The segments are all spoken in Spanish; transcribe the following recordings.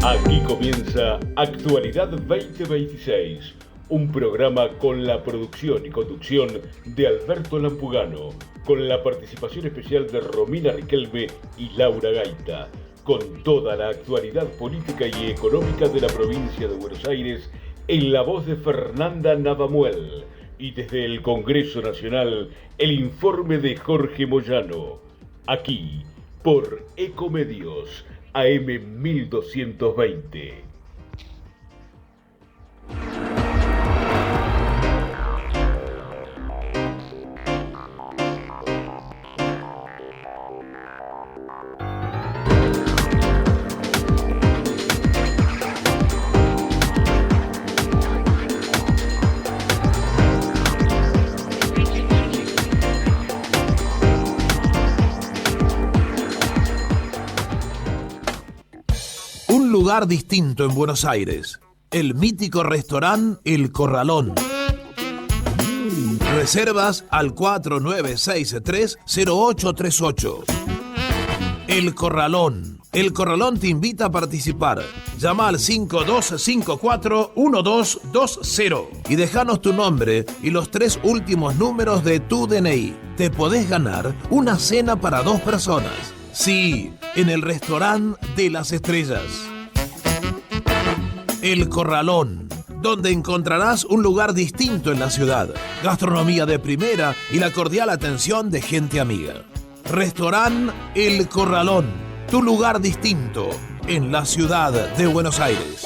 Aquí comienza Actualidad 2026, un programa con la producción y conducción de Alberto Lampugano, con la participación especial de Romina Riquelme y Laura Gaita, con toda la actualidad política y económica de la provincia de Buenos Aires, en la voz de Fernanda Navamuel, y desde el Congreso Nacional, el informe de Jorge Moyano, aquí por Ecomedios, AM 1220. Lugar distinto en Buenos Aires, el mítico restaurante El Corralón. Reservas al 4963-0838. El Corralón. El Corralón te invita a participar. Llama al 5254-1220 y déjanos tu nombre y los 3 últimos números de tu DNI. Te podés ganar una cena para 2 personas. Sí, en el restaurante de las estrellas. El Corralón, donde encontrarás un lugar distinto en la ciudad, gastronomía de primera y la cordial atención de gente amiga. Restaurant El Corralón, tu lugar distinto en la ciudad de Buenos Aires.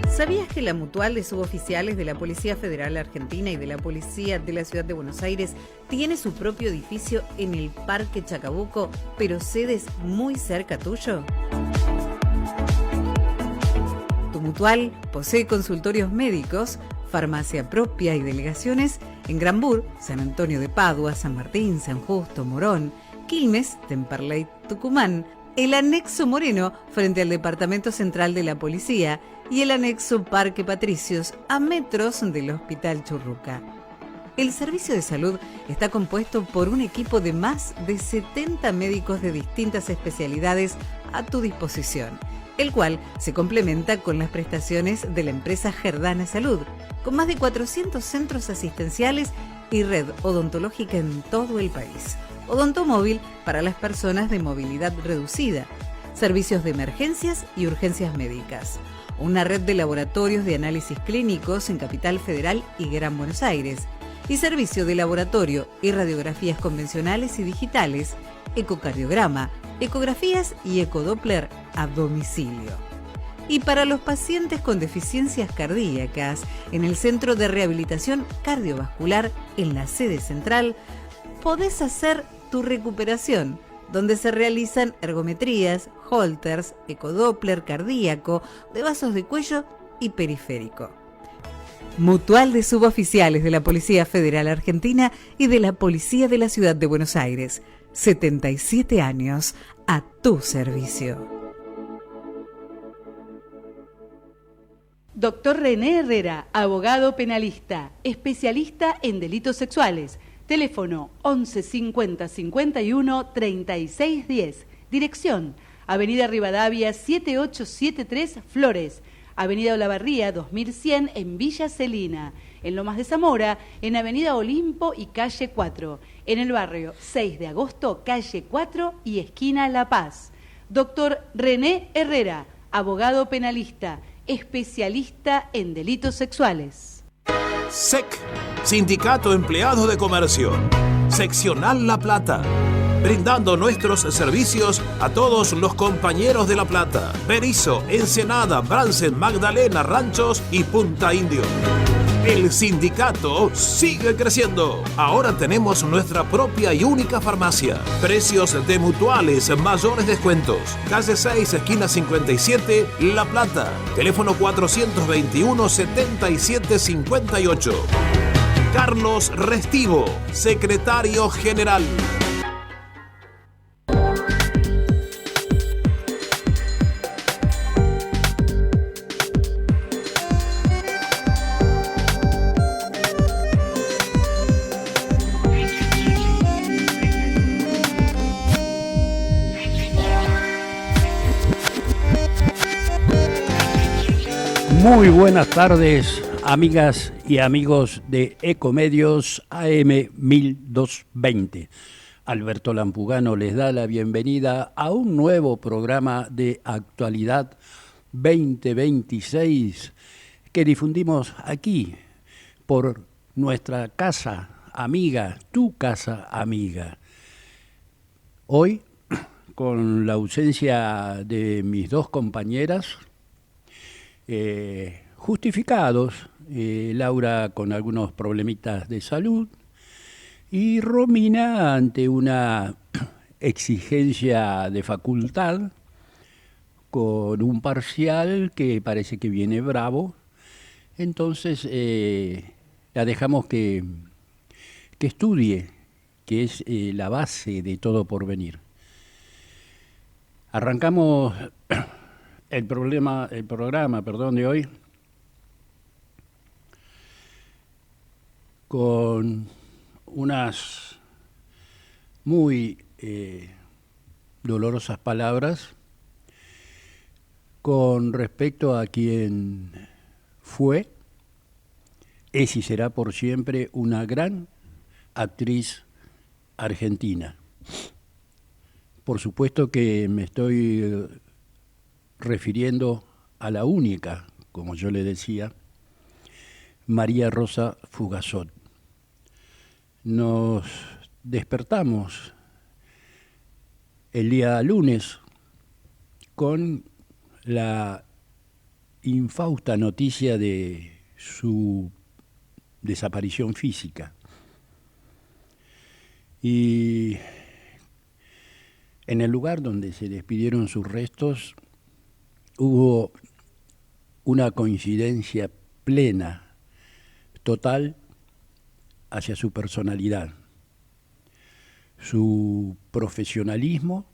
¿Sabías que la Mutual de Suboficiales de la Policía Federal Argentina y de la Policía de la Ciudad de Buenos Aires tiene su propio edificio en el Parque Chacabuco, pero sedes muy cerca tuyo? Tu Mutual posee consultorios médicos, farmacia propia y delegaciones en Granbur, San Antonio de Padua, San Martín, San Justo, Morón, Quilmes, Temperley, Tucumán, el anexo Moreno frente al Departamento Central de la Policía y el anexo Parque Patricios a metros del Hospital Churruca. El servicio de salud está compuesto por un equipo de más de 70 médicos de distintas especialidades a tu disposición, el cual se complementa con las prestaciones de la empresa Gerdana Salud, con más de 400 centros asistenciales y red odontológica en todo el país. Odontomóvil para las personas de movilidad reducida, servicios de emergencias y urgencias médicas, una red de laboratorios de análisis clínicos en Capital Federal y Gran Buenos Aires, y servicio de laboratorio y radiografías convencionales y digitales, ecocardiograma, ecografías y ecodoppler a domicilio. Y para los pacientes con deficiencias cardíacas, en el Centro de Rehabilitación Cardiovascular, en la sede central, podés hacer tu recuperación, donde se realizan ergometrías, holters, ecodoppler cardíaco, de vasos de cuello y periférico. Mutual de Suboficiales de la Policía Federal Argentina y de la Policía de la Ciudad de Buenos Aires. 77 años a tu servicio. Doctor René Herrera, abogado penalista, especialista en delitos sexuales. Teléfono 11 50 51 36 10. Dirección: Avenida Rivadavia 7873 Flores. Avenida Olavarría 2100 en Villa Celina. En Lomas de Zamora, en Avenida Olimpo y Calle 4. En el barrio 6 de Agosto, Calle 4 y esquina La Paz. Doctor René Herrera, abogado penalista, especialista en delitos sexuales. SEC, Sindicato Empleado de Comercio, Seccional La Plata, brindando nuestros servicios a todos los compañeros de La Plata, Berisso, Ensenada, Bransen, Magdalena, Ranchos y Punta Indio. El sindicato sigue creciendo. Ahora tenemos nuestra propia y única farmacia. Precios de mutuales, mayores descuentos. Calle 6, esquina 57, La Plata. Teléfono 421-7758. Carlos Restivo, secretario general. Muy buenas tardes, amigas y amigos de Ecomedios AM 1220. Alberto Lampugano les da la bienvenida a un nuevo programa de Actualidad 2026 que difundimos aquí por nuestra casa amiga, tu casa amiga. Hoy, con la ausencia de mis dos compañeras, justificados, Laura con algunos problemitas de salud y Romina ante una exigencia de facultad con un parcial que parece que viene bravo. Entonces la dejamos que estudie, que es la base de todo porvenir. Arrancamos el programa de hoy con unas muy dolorosas palabras con respecto a quien fue, es y será por siempre una gran actriz argentina. Por supuesto que me estoy refiriendo a la única, como yo le decía, María Rosa Fugazot. Nos despertamos el día lunes con la infausta noticia de su desaparición física. Y en el lugar donde se despidieron sus restos hubo una coincidencia plena, total, hacia su personalidad, su profesionalismo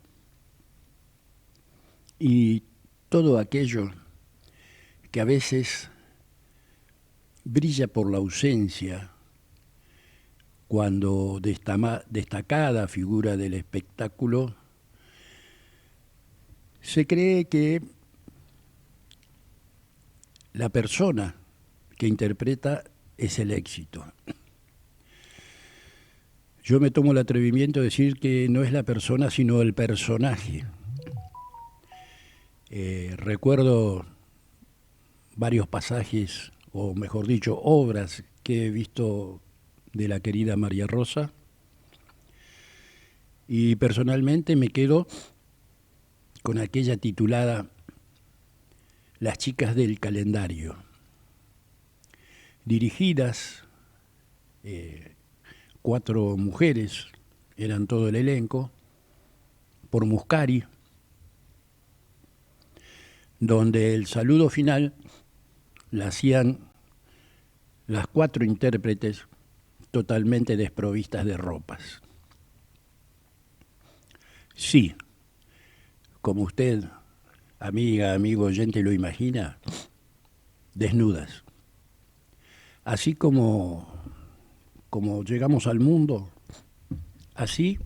y todo aquello que a veces brilla por la ausencia cuando destacada figura del espectáculo se cree que la persona que interpreta es el éxito. Yo me tomo el atrevimiento de decir que no es la persona, sino el personaje. Recuerdo varios pasajes, o mejor dicho, obras que he visto de la querida María Rosa, y personalmente me quedo con aquella titulada Las chicas del calendario, dirigidas 4 mujeres, eran todo el elenco, por Muscari, donde el saludo final la hacían las 4 intérpretes totalmente desprovistas de ropas. Sí, como usted, amiga, amigo oyente, lo imagina, desnudas. Así como llegamos al mundo, así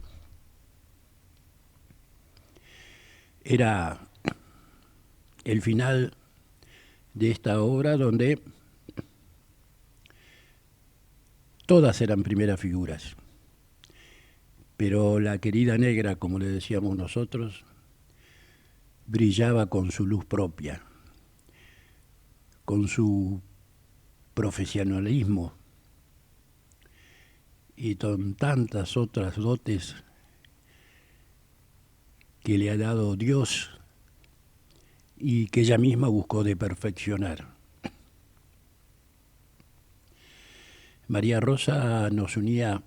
era el final de esta obra, donde todas eran primeras figuras, pero la querida negra, como le decíamos nosotros, brillaba con su luz propia, con su profesionalismo y con tantas otras dotes que le ha dado Dios y que ella misma buscó de perfeccionar. María Rosa nos unía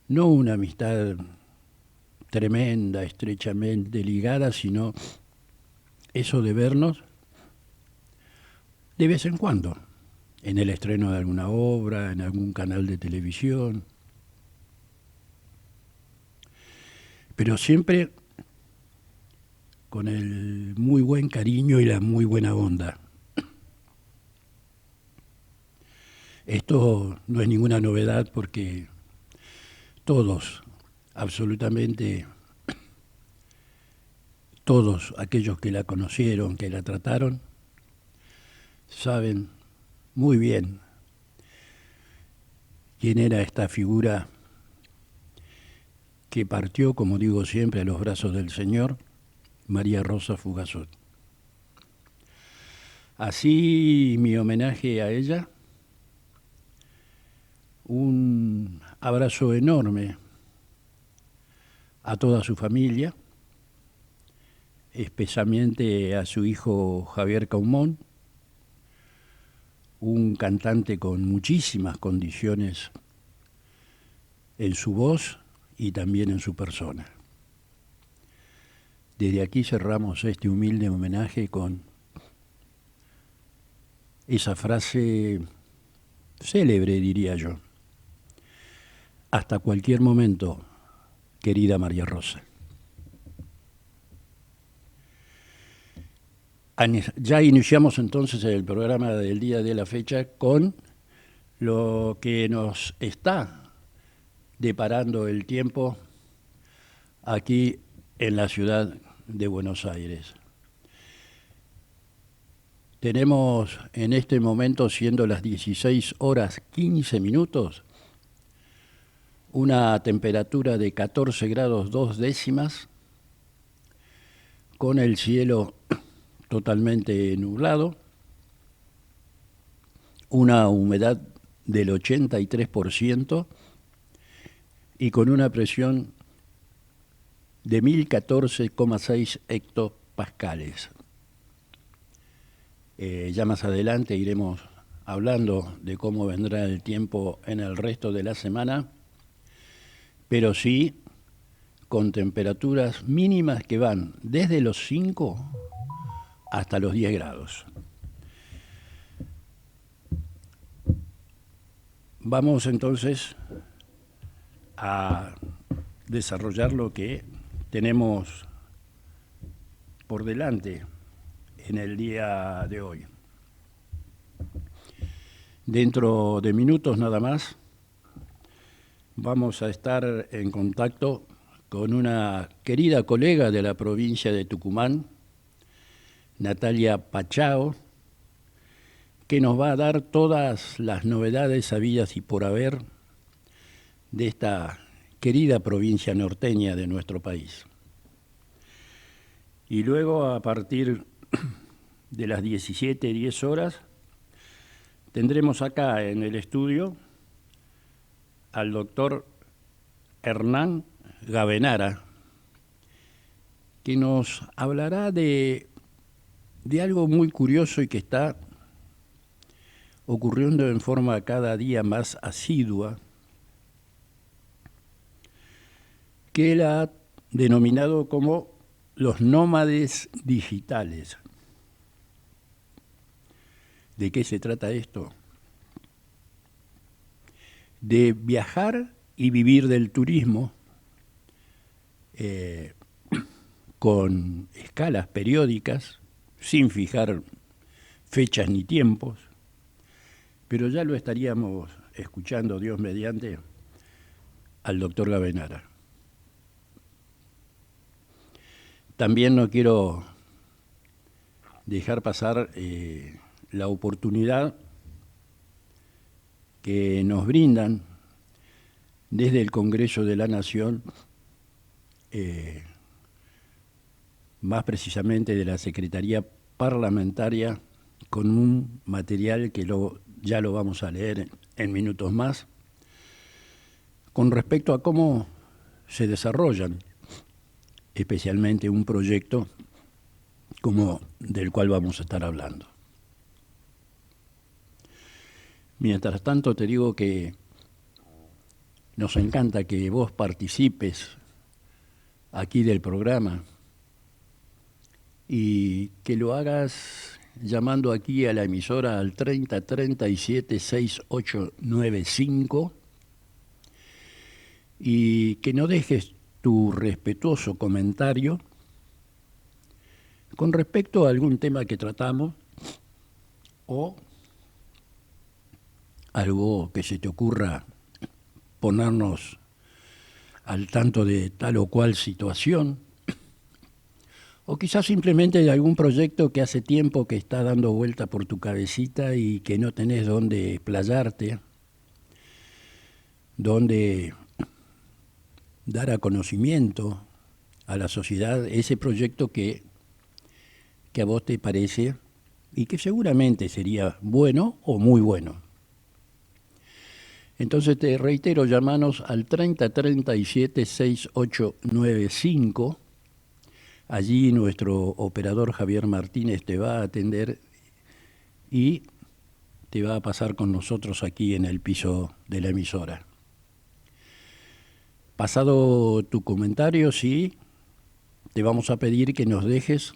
no una amistad tremenda, estrechamente ligada, sino eso de vernos de vez en cuando, en el estreno de alguna obra, en algún canal de televisión, pero siempre con el muy buen cariño y la muy buena onda. Esto no es ninguna novedad porque todos, absolutamente todos aquellos que la conocieron, que la trataron, saben muy bien quién era esta figura que partió, como digo siempre, a los brazos del Señor, María Rosa Fugazot. Así mi homenaje a ella, un abrazo enorme a toda su familia, especialmente a su hijo Javier Caumón, un cantante con muchísimas condiciones en su voz y también en su persona. Desde aquí cerramos este humilde homenaje con esa frase célebre, diría yo. Hasta cualquier momento, querida María Rosa. Ya iniciamos entonces el programa del día de la fecha con lo que nos está deparando el tiempo aquí en la ciudad de Buenos Aires. Tenemos en este momento, siendo las 16 horas 15 minutos, una temperatura de 14 grados 2 décimas, con el cielo totalmente nublado, una humedad del 83% y con una presión de 1014,6 hectopascales. Ya más adelante iremos hablando de cómo vendrá el tiempo en el resto de la semana, pero sí con temperaturas mínimas que van desde los 5 hasta los 10 grados. Vamos entonces a desarrollar lo que tenemos por delante en el día de hoy. Dentro de minutos nada más vamos a estar en contacto con una querida colega de la provincia de Tucumán, Natalia Pachao, que nos va a dar todas las novedades habidas y por haber de esta querida provincia norteña de nuestro país. Y luego, a partir de las 17:10 horas, tendremos acá en el estudio al doctor Hernán Gavenara, que nos hablará de algo muy curioso y que está ocurriendo en forma cada día más asidua, que él ha denominado como los nómades digitales. ¿De qué se trata esto? De viajar y vivir del turismo con escalas periódicas, sin fijar fechas ni tiempos, pero ya lo estaríamos escuchando, Dios mediante, al doctor Gavenara. También no quiero dejar pasar la oportunidad que nos brindan desde el Congreso de la Nación, más precisamente de la Secretaría Parlamentaria, con un material que ya lo vamos a leer en minutos más, con respecto a cómo se desarrollan, especialmente un proyecto como del cual vamos a estar hablando. Mientras tanto, te digo que nos encanta que vos participes aquí del programa y que lo hagas llamando aquí a la emisora al 30 37 6895 y que no dejes tu respetuoso comentario con respecto a algún tema que tratamos o algo que se te ocurra ponernos al tanto de tal o cual situación, O quizás simplemente de algún proyecto que hace tiempo que está dando vuelta por tu cabecita y que no tenés dónde playarte, dónde dar a conocimiento a la sociedad ese proyecto que a vos te parece y que seguramente sería bueno o muy bueno. Entonces te reitero, llamanos al 3037-6895. Allí nuestro operador Javier Martínez te va a atender y te va a pasar con nosotros aquí en el piso de la emisora. Pasado tu comentario, sí, te vamos a pedir que nos dejes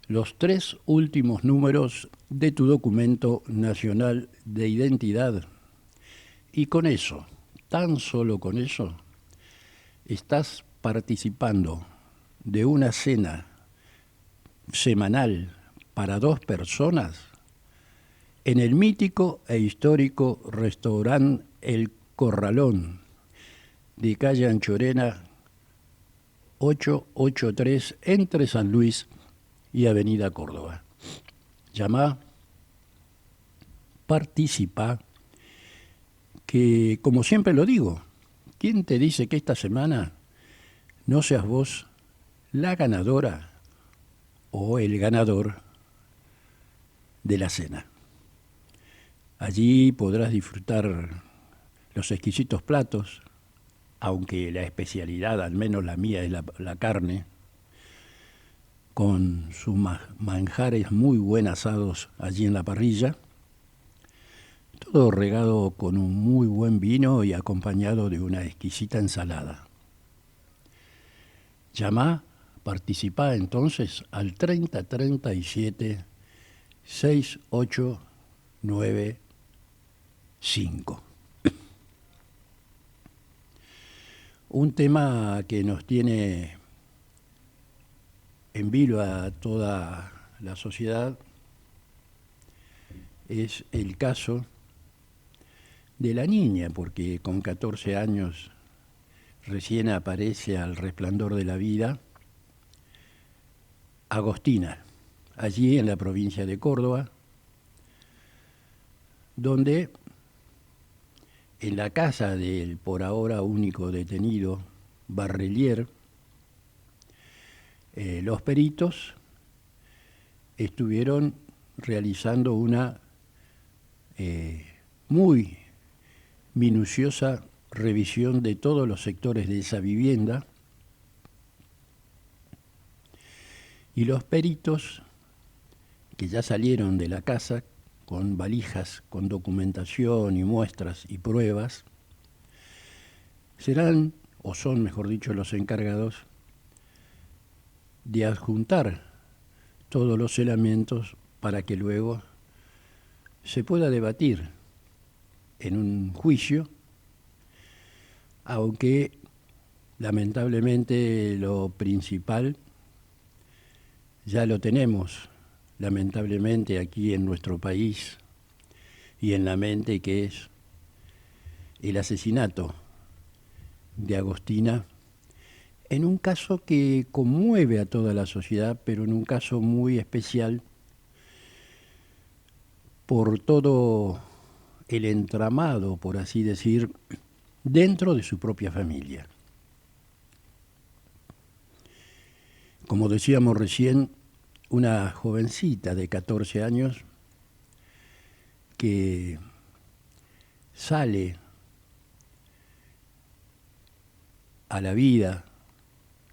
los 3 últimos números de tu documento nacional de identidad. Y con eso, tan solo con eso, estás participando de una cena semanal para 2 personas en el mítico e histórico restaurante El Corralón de calle Anchorena 883 entre San Luis y Avenida Córdoba. Llama, participa, que como siempre lo digo, ¿quién te dice que esta semana no seas vos la ganadora o el ganador de la cena? Allí podrás disfrutar los exquisitos platos, aunque la especialidad, al menos la mía, es la carne, con sus manjares muy buen asados allí en la parrilla, todo regado con un muy buen vino y acompañado de una exquisita ensalada. Llama, participa entonces al 3037 6895. Un tema que nos tiene en vilo a toda la sociedad es el caso de la niña, porque con 14 años recién aparece al resplandor de la vida, Agostina, allí en la provincia de Córdoba, donde en la casa del por ahora único detenido, Barrelier, los peritos estuvieron realizando una muy minuciosa revisión de todos los sectores de esa vivienda, y los peritos que ya salieron de la casa con valijas, con documentación y muestras y pruebas, serán, o son mejor dicho, los encargados de adjuntar todos los elementos para que luego se pueda debatir en un juicio, aunque lamentablemente lo principal ya lo tenemos, lamentablemente aquí en nuestro país y en la mente, que es el asesinato de Agostina, en un caso que conmueve a toda la sociedad, pero en un caso muy especial por todo el entramado, por así decir, dentro de su propia familia. Como decíamos recién, una jovencita de 14 años que sale a la vida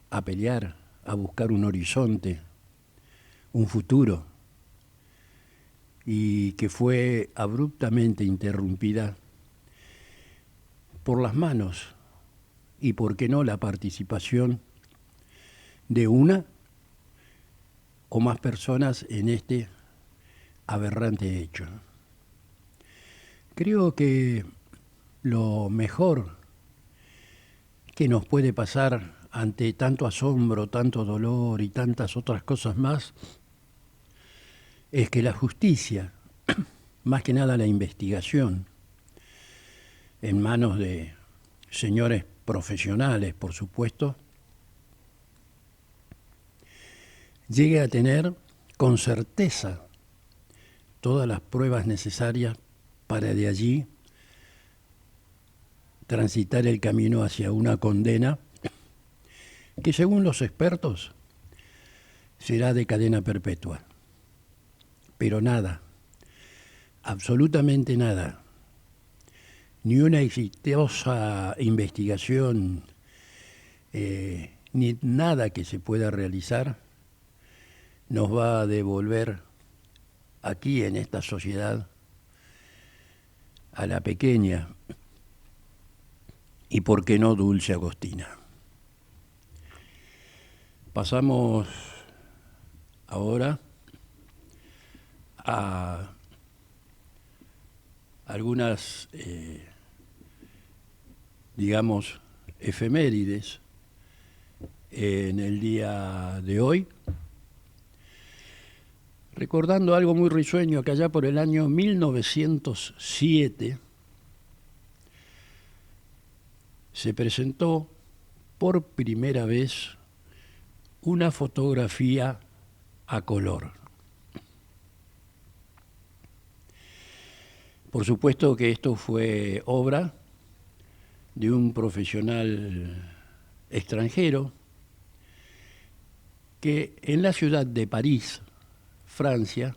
a pelear, a buscar un horizonte, un futuro, y que fue abruptamente interrumpida por las manos y, por qué no, la participación de una o más personas en este aberrante hecho. Creo que lo mejor que nos puede pasar ante tanto asombro, tanto dolor y tantas otras cosas más, es que la justicia, más que nada la investigación, en manos de señores profesionales, por supuesto, llegue a tener con certeza todas las pruebas necesarias para de allí transitar el camino hacia una condena que, según los expertos, será de cadena perpetua. Pero nada, absolutamente nada, ni una exitosa investigación, ni nada que se pueda realizar, nos va a devolver aquí en esta sociedad a la pequeña y, por qué no, dulce Agostina. Pasamos ahora a algunas, digamos, efemérides en el día de hoy, recordando algo muy risueño, que allá por el año 1907 se presentó por primera vez una fotografía a color. Por supuesto que esto fue obra de un profesional extranjero que en la ciudad de París, Francia,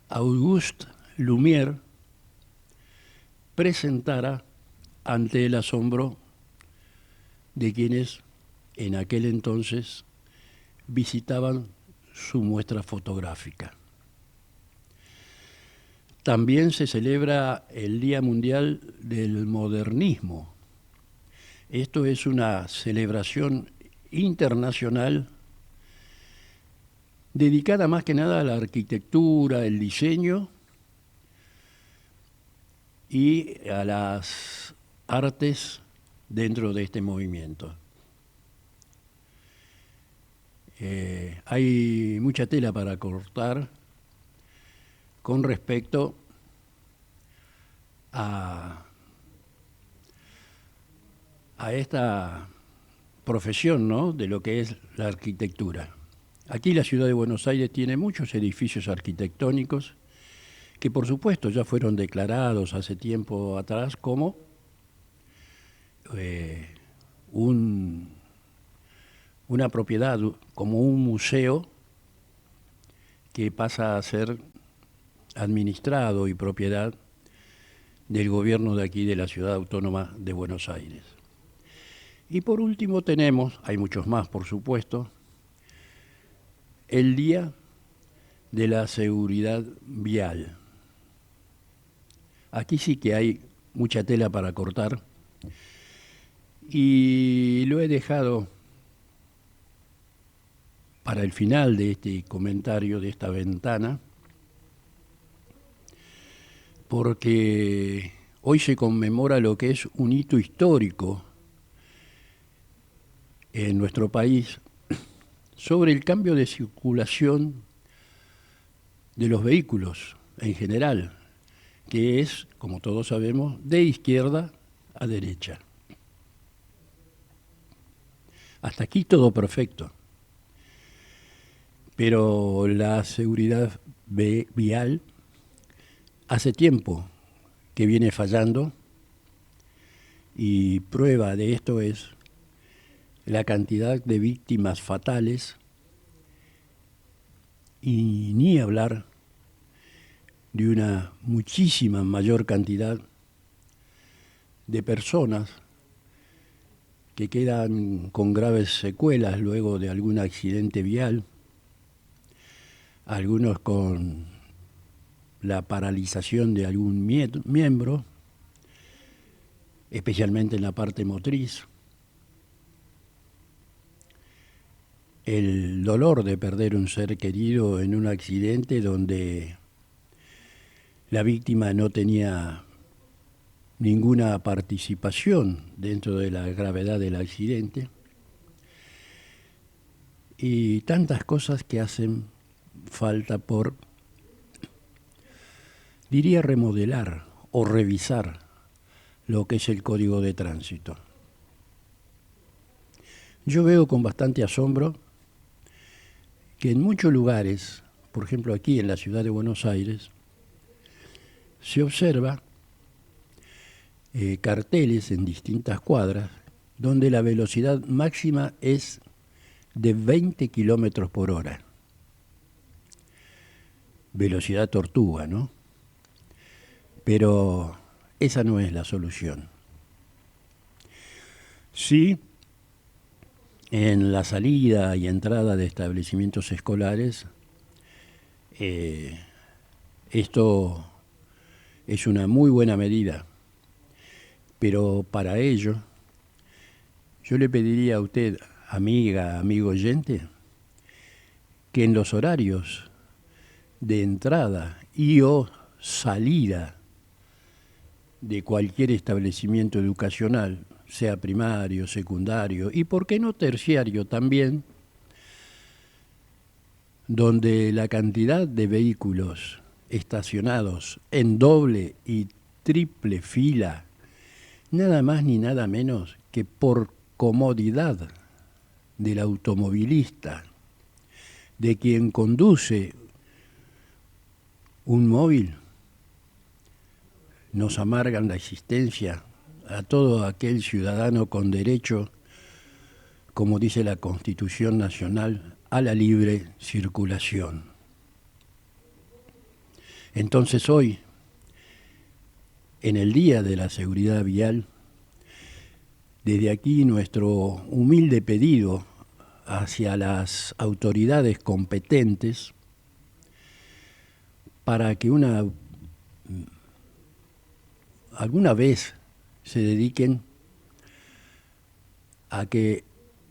Auguste Lumière presentara ante el asombro de quienes en aquel entonces visitaban su muestra fotográfica. También se celebra el Día Mundial del Modernismo. Esto es una celebración internacional dedicada más que nada a la arquitectura, el diseño y a las artes dentro de este movimiento. Hay mucha tela para cortar con respecto a esta profesión, ¿no?, de lo que es la arquitectura. Aquí la ciudad de Buenos Aires tiene muchos edificios arquitectónicos que, por supuesto, ya fueron declarados hace tiempo atrás como una propiedad, como un museo que pasa a ser administrado y propiedad del gobierno de aquí, de la Ciudad Autónoma de Buenos Aires. Y por último tenemos, hay muchos más por supuesto, el Día de la Seguridad Vial. Aquí sí que hay mucha tela para cortar y lo he dejado para el final de este comentario, de esta ventana, porque hoy se conmemora lo que es un hito histórico en nuestro país sobre el cambio de circulación de los vehículos en general, que es, como todos sabemos, de izquierda a derecha. Hasta aquí todo perfecto. Pero la seguridad vial hace tiempo que viene fallando y prueba de esto es la cantidad de víctimas fatales y ni hablar de una muchísima mayor cantidad de personas que quedan con graves secuelas luego de algún accidente vial, algunos con la paralización de algún miembro, especialmente en la parte motriz, el dolor de perder un ser querido en un accidente donde la víctima no tenía ninguna participación dentro de la gravedad del accidente, y tantas cosas que hacen falta por, diría, remodelar o revisar lo que es el Código de Tránsito. Yo veo con bastante asombro que en muchos lugares, por ejemplo aquí en la ciudad de Buenos Aires, se observa carteles en distintas cuadras donde la velocidad máxima es de 20 kilómetros por hora. Velocidad tortuga, ¿no? Pero esa no es la solución. Sí, en la salida y entrada de establecimientos escolares, esto es una muy buena medida, pero para ello yo le pediría a usted, amiga, amigo oyente, que en los horarios de entrada y o salida de cualquier establecimiento educacional, sea primario, secundario y por qué no terciario también, donde la cantidad de vehículos estacionados en doble y triple fila, nada más ni nada menos que por comodidad del automovilista, de quien conduce un móvil, nos amargan la existencia a todo aquel ciudadano con derecho, como dice la Constitución Nacional, a la libre circulación. Entonces hoy, en el Día de la Seguridad Vial, desde aquí nuestro humilde pedido hacia las autoridades competentes para que alguna vez se dediquen a que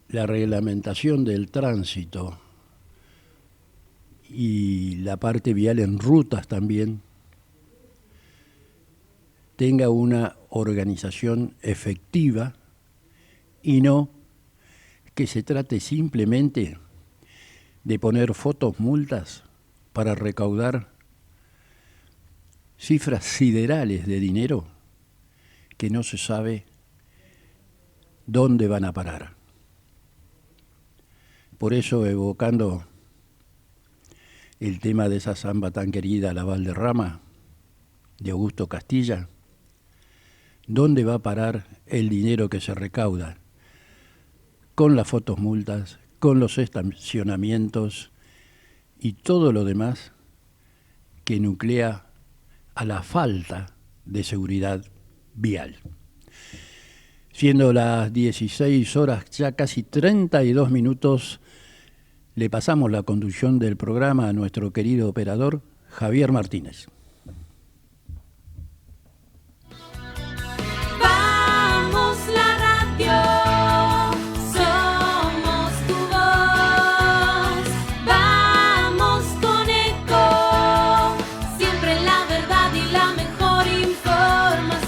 la reglamentación del tránsito y la parte vial en rutas también tenga una organización efectiva y no que se trate simplemente de poner multas para recaudar cifras siderales de dinero que no se sabe dónde van a parar. Por eso, evocando el tema de esa samba tan querida, La Valderrama, de Augusto Castilla, ¿dónde va a parar el dinero que se recauda? Con las multas, con los estacionamientos y todo lo demás que nuclea a la falta de seguridad vial. Siendo las 16 horas, ya casi 32 minutos, le pasamos la conducción del programa a nuestro querido operador Javier Martínez. Vamos la radio, somos tu voz, vamos con Eco, siempre la verdad y la mejor información.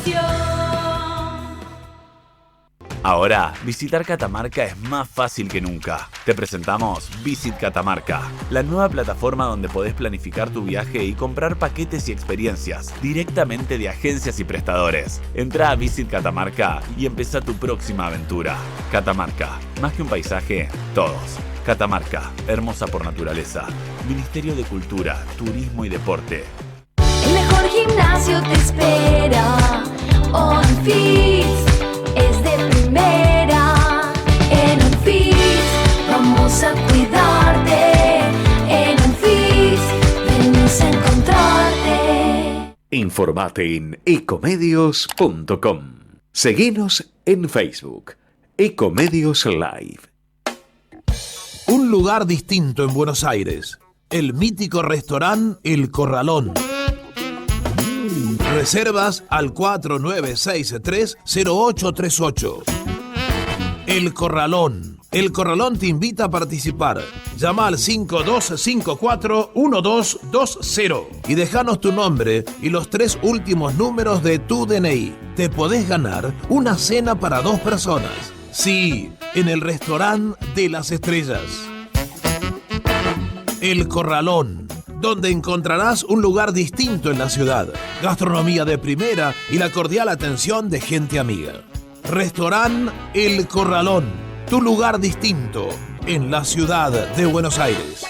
Ahora, visitar Catamarca es más fácil que nunca. Te presentamos Visit Catamarca, la nueva plataforma donde podés planificar tu viaje y comprar paquetes y experiencias directamente de agencias y prestadores. Entrá a Visit Catamarca y empezá tu próxima aventura. Catamarca, más que un paisaje, todos. Catamarca, hermosa por naturaleza. Ministerio de Cultura, Turismo y Deporte. El mejor gimnasio te espera. OnFit es de primera. En OnFit vamos a cuidarte. En OnFit venimos a encontrarte. Informate en ecomedios.com. Seguinos en Facebook. Ecomedios Live. Un lugar distinto en Buenos Aires. El mítico restaurante El Corralón. Reservas al 4963-0838. El Corralón. El Corralón te invita a participar. Llama al 5254-1220 y déjanos tu nombre y los 3 últimos números de tu DNI. Te podés ganar una cena para 2 personas. Sí, en el restaurante de las estrellas. El Corralón, donde encontrarás un lugar distinto en la ciudad, gastronomía de primera y la cordial atención de gente amiga. Restaurante El Corralón, tu lugar distinto en la ciudad de Buenos Aires.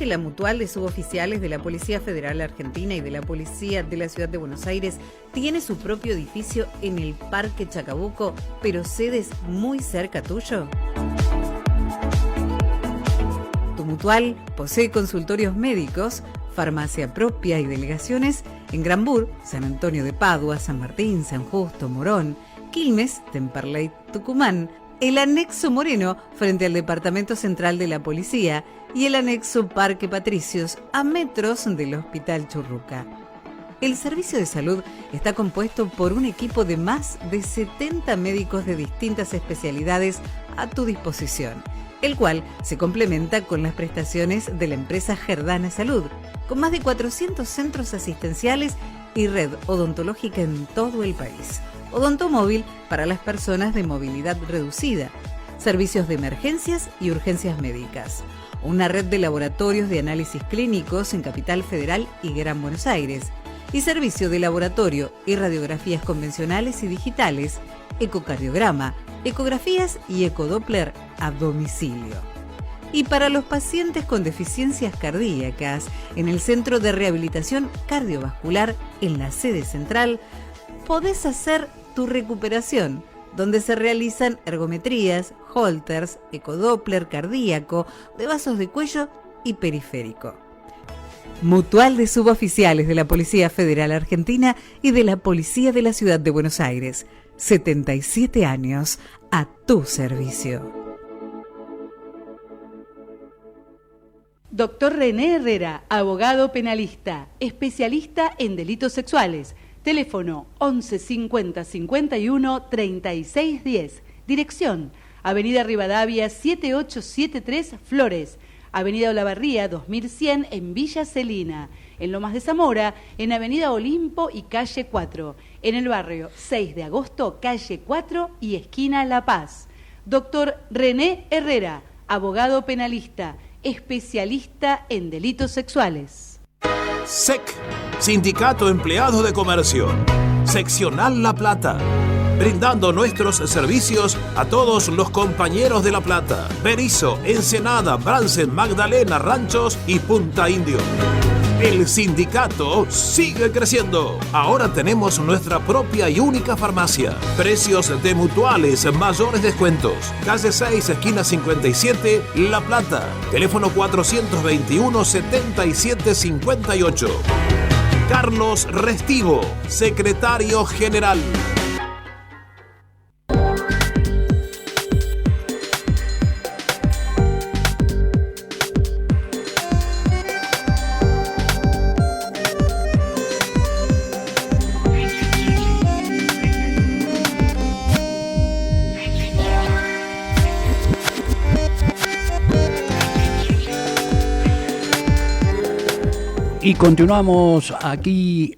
que la Mutual de Suboficiales de la Policía Federal Argentina y de la Policía de la Ciudad de Buenos Aires tiene su propio edificio en el Parque Chacabuco, pero sedes muy cerca tuyo? Tu Mutual posee consultorios médicos, farmacia propia y delegaciones en Granbur, San Antonio de Padua, San Martín, San Justo, Morón, Quilmes, Temperley, Tucumán, el anexo Moreno frente al Departamento Central de la Policía y el anexo Parque Patricios a metros del Hospital Churruca. El servicio de salud está compuesto por un equipo de más de 70 médicos de distintas especialidades a tu disposición, el cual se complementa con las prestaciones de la empresa Gerdana Salud, con más de 400 centros asistenciales y red odontológica en todo el país. Odontomóvil para las personas de movilidad reducida, servicios de emergencias y urgencias médicas, una red de laboratorios de análisis clínicos en Capital Federal y Gran Buenos Aires, y servicio de laboratorio y radiografías convencionales y digitales, ecocardiograma, ecografías y ecodoppler a domicilio. Y para los pacientes con deficiencias cardíacas, en el Centro de Rehabilitación Cardiovascular, en la sede central, podés hacer tu recuperación, donde se realizan ergometrías, holters, ecodoppler cardíaco, de vasos de cuello y periférico. Mutual de Suboficiales de la Policía Federal Argentina y de la Policía de la Ciudad de Buenos Aires. 77 años a tu servicio. Doctor René Herrera, abogado penalista, especialista en delitos sexuales. Teléfono 11 50 51 36 10. Dirección: Avenida Rivadavia 7873 Flores. Avenida Olavarría 2100 en Villa Celina. En Lomas de Zamora, en Avenida Olimpo y Calle 4. En el barrio 6 de Agosto, Calle 4 y esquina La Paz. Doctor René Herrera, abogado penalista, especialista en delitos sexuales. SEC, Sindicato Empleado de Comercio, Seccional La Plata, brindando nuestros servicios a todos los compañeros de La Plata, Berisso, Ensenada, Bransen, Magdalena, Ranchos y Punta Indio. El sindicato sigue creciendo. Ahora tenemos nuestra propia y única farmacia. Precios de mutuales, mayores descuentos. Calle 6, esquina 57, La Plata. Teléfono 421-7758. Carlos Restivo, secretario general. Y continuamos aquí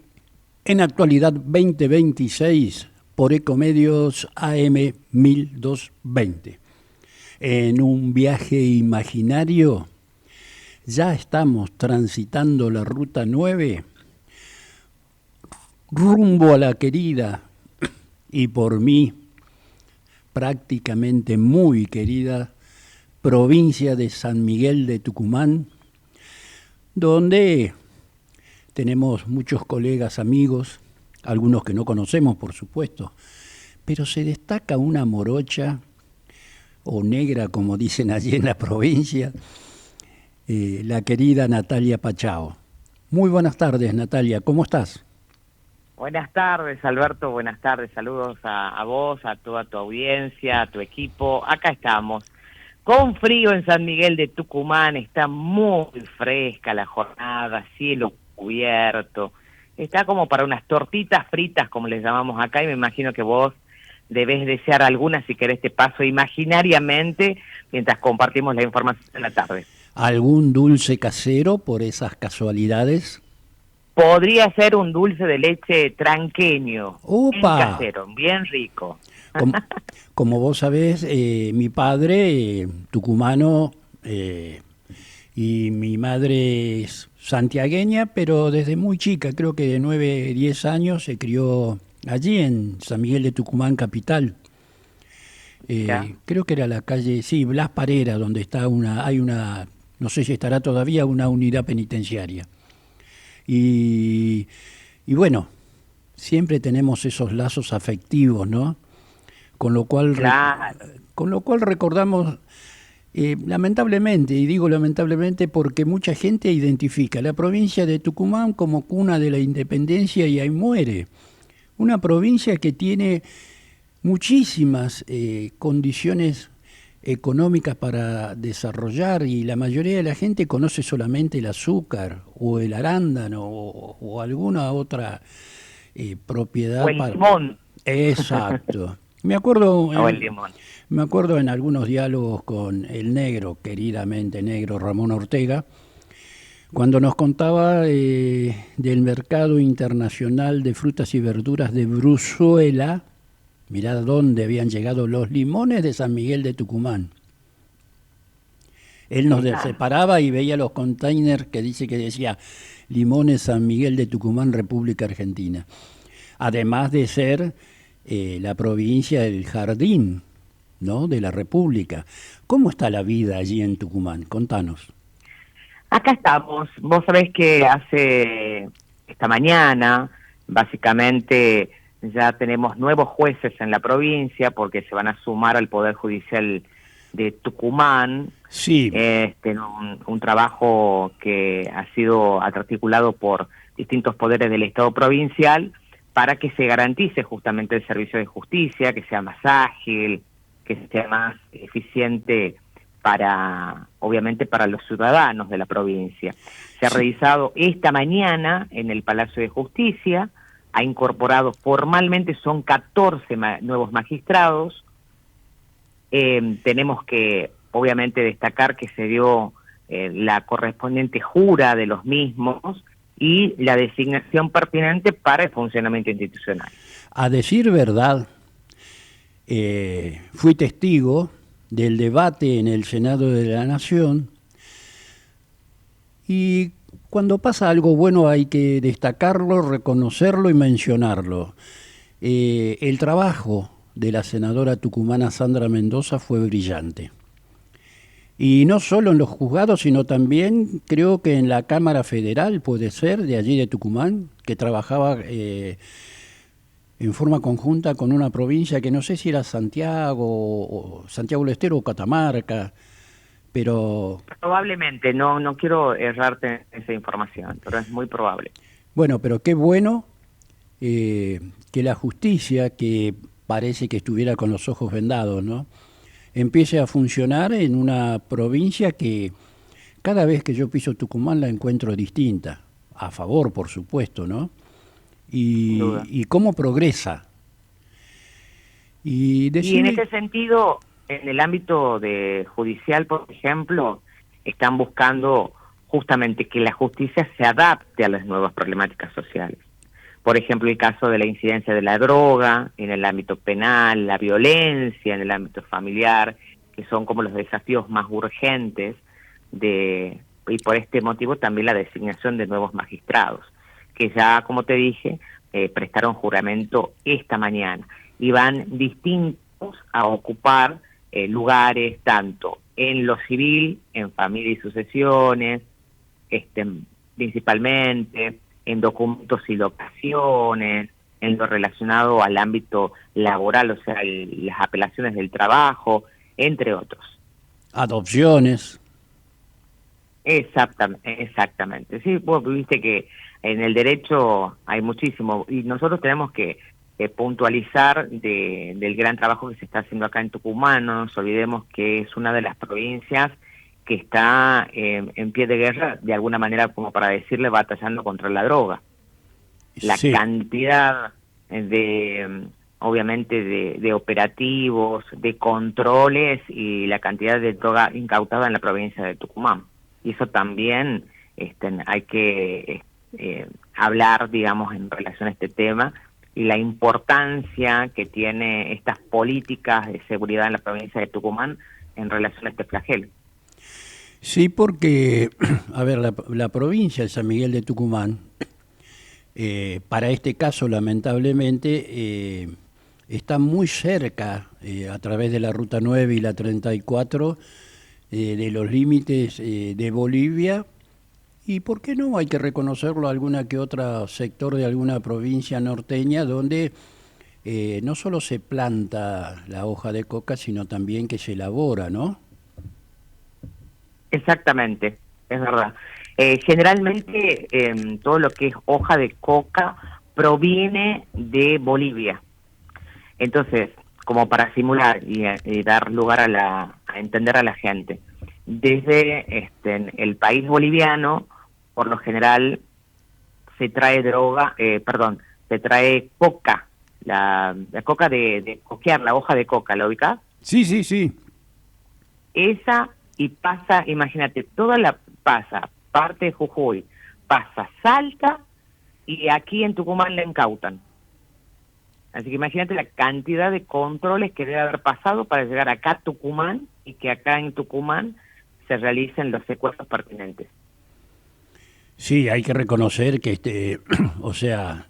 en Actualidad 2026 por Ecomedios AM 1220. En un viaje imaginario, ya estamos transitando la Ruta 9 rumbo a la querida y por mí prácticamente muy querida provincia de San Miguel de Tucumán, donde tenemos muchos colegas, amigos, algunos que no conocemos, por supuesto, pero se destaca una morocha, o negra, como dicen allí en la provincia, la querida Natalia Pachao. Muy buenas tardes, Natalia, ¿cómo estás? Buenas tardes, Alberto, buenas tardes, saludos a vos, a toda tu audiencia, a tu equipo. Acá estamos, con frío en San Miguel de Tucumán, está muy fresca la jornada, cielo cubierto, está como para unas tortitas fritas, como les llamamos acá, y me imagino que vos debés desear algunas, si querés te paso imaginariamente, mientras compartimos la información en la tarde. ¿Algún dulce casero por esas casualidades? Podría ser un dulce de leche tranqueño, ¡upa! Bien casero, bien rico. Como vos sabés, mi padre, tucumano, y mi madre es santiagueña, pero desde muy chica, creo que de 9, 10 años, se crió allí en San Miguel de Tucumán, capital. Creo que era la calle, sí, Blas Parera, donde está hay una No sé si estará todavía una unidad penitenciaria. Y bueno, siempre tenemos esos lazos afectivos, ¿no? Con lo cual recordamos, lamentablemente, y digo lamentablemente porque mucha gente identifica la provincia de Tucumán como cuna de la independencia y ahí muere. Una provincia que tiene muchísimas condiciones económicas para desarrollar, y la mayoría de la gente conoce solamente el azúcar o el arándano o alguna otra propiedad. O el limón. Exacto. Me acuerdo el limón. Me acuerdo en algunos diálogos con el negro, queridamente negro, Ramón Ortega, cuando nos contaba del mercado internacional de frutas y verduras de Bruzuela. Mirá dónde habían llegado los limones de San Miguel de Tucumán. Él nos separaba y veía los containers que decía Limones San Miguel de Tucumán, República Argentina. Además de ser la provincia del jardín, ¿no?, de la República. ¿Cómo está la vida allí en Tucumán? Contanos. Acá estamos. Vos sabés que hace esta mañana, básicamente, ya tenemos nuevos jueces en la provincia porque se van a sumar al Poder Judicial de Tucumán. Sí. Un trabajo que ha sido articulado por distintos poderes del Estado provincial para que se garantice justamente el servicio de justicia, que sea más ágil, que sea más eficiente obviamente para los ciudadanos de la provincia. Se ha realizado esta mañana en el Palacio de Justicia, ha incorporado formalmente, son 14 nuevos magistrados. Tenemos que, obviamente, destacar que se dio la correspondiente jura de los mismos y la designación pertinente para el funcionamiento institucional. A decir verdad, fui testigo del debate en el Senado de la Nación, y cuando pasa algo bueno hay que destacarlo, reconocerlo y mencionarlo. El trabajo de la senadora tucumana Sandra Mendoza fue brillante. Y no solo en los juzgados, sino también creo que en la Cámara Federal, puede ser, de allí de Tucumán, que trabajaba en forma conjunta con una provincia que no sé si era Santiago del Estero o Catamarca, pero... Probablemente, no quiero errarte esa información, pero es muy probable. Bueno, pero qué bueno que la justicia, que parece que estuviera con los ojos vendados, ¿no?, empiece a funcionar en una provincia que cada vez que yo piso Tucumán la encuentro distinta, a favor, por supuesto, ¿no? Y cómo progresa. Y en ese sentido, en el ámbito de judicial, por ejemplo, están buscando justamente que la justicia se adapte a las nuevas problemáticas sociales. Por ejemplo, el caso de la incidencia de la droga en el ámbito penal, la violencia en el ámbito familiar, que son como los desafíos más urgentes, y por este motivo también la designación de nuevos magistrados, que ya, como te dije, prestaron juramento esta mañana, y van distintos a ocupar lugares tanto en lo civil, en familia y sucesiones, principalmente, en documentos y locaciones, en lo relacionado al ámbito laboral, o sea, las apelaciones del trabajo, entre otros. Adopciones. Exactamente. Sí, vos viste que en el derecho hay muchísimo, y nosotros tenemos que puntualizar del gran trabajo que se está haciendo acá en Tucumán. No nos olvidemos que es una de las provincias que está en pie de guerra, de alguna manera, como para decirle, batallando contra la droga. La cantidad obviamente, de operativos, de controles y la cantidad de droga incautada en la provincia de Tucumán. Y eso también hay que hablar, digamos, en relación a este tema, y la importancia que tiene estas políticas de seguridad en la provincia de Tucumán en relación a este flagelo. Sí, porque, a ver, la provincia de San Miguel de Tucumán, para este caso, lamentablemente, está muy cerca, a través de la Ruta 9 y la 34, de los límites de Bolivia. Y por qué no, hay que reconocerlo, alguna que otra sector de alguna provincia norteña donde no solo se planta la hoja de coca, sino también que se elabora, ¿no? Exactamente, es verdad. Generalmente todo lo que es hoja de coca proviene de Bolivia. Entonces, como para simular y dar lugar a entender a la gente, desde el país boliviano, por lo general, se trae se trae coca, la coca de coquear, la hoja de coca, ¿la ubicás? Sí, sí, sí. Esa, y pasa, imagínate, parte de Jujuy, pasa Salta, y aquí en Tucumán la incautan. Así que imagínate la cantidad de controles que debe haber pasado para llegar acá a Tucumán, y que acá en Tucumán se realicen los secuestros pertinentes. Sí, hay que reconocer que o sea,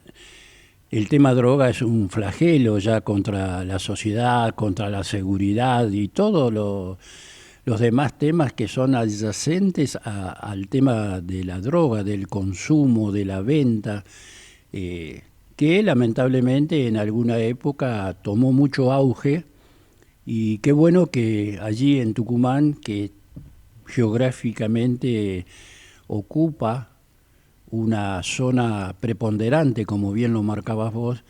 el tema droga es un flagelo ya contra la sociedad, contra la seguridad y todos los demás temas que son adyacentes al tema de la droga, del consumo, de la venta, que lamentablemente en alguna época tomó mucho auge, y qué bueno que allí en Tucumán, que geográficamente ocupa una zona preponderante, como bien lo marcabas vos,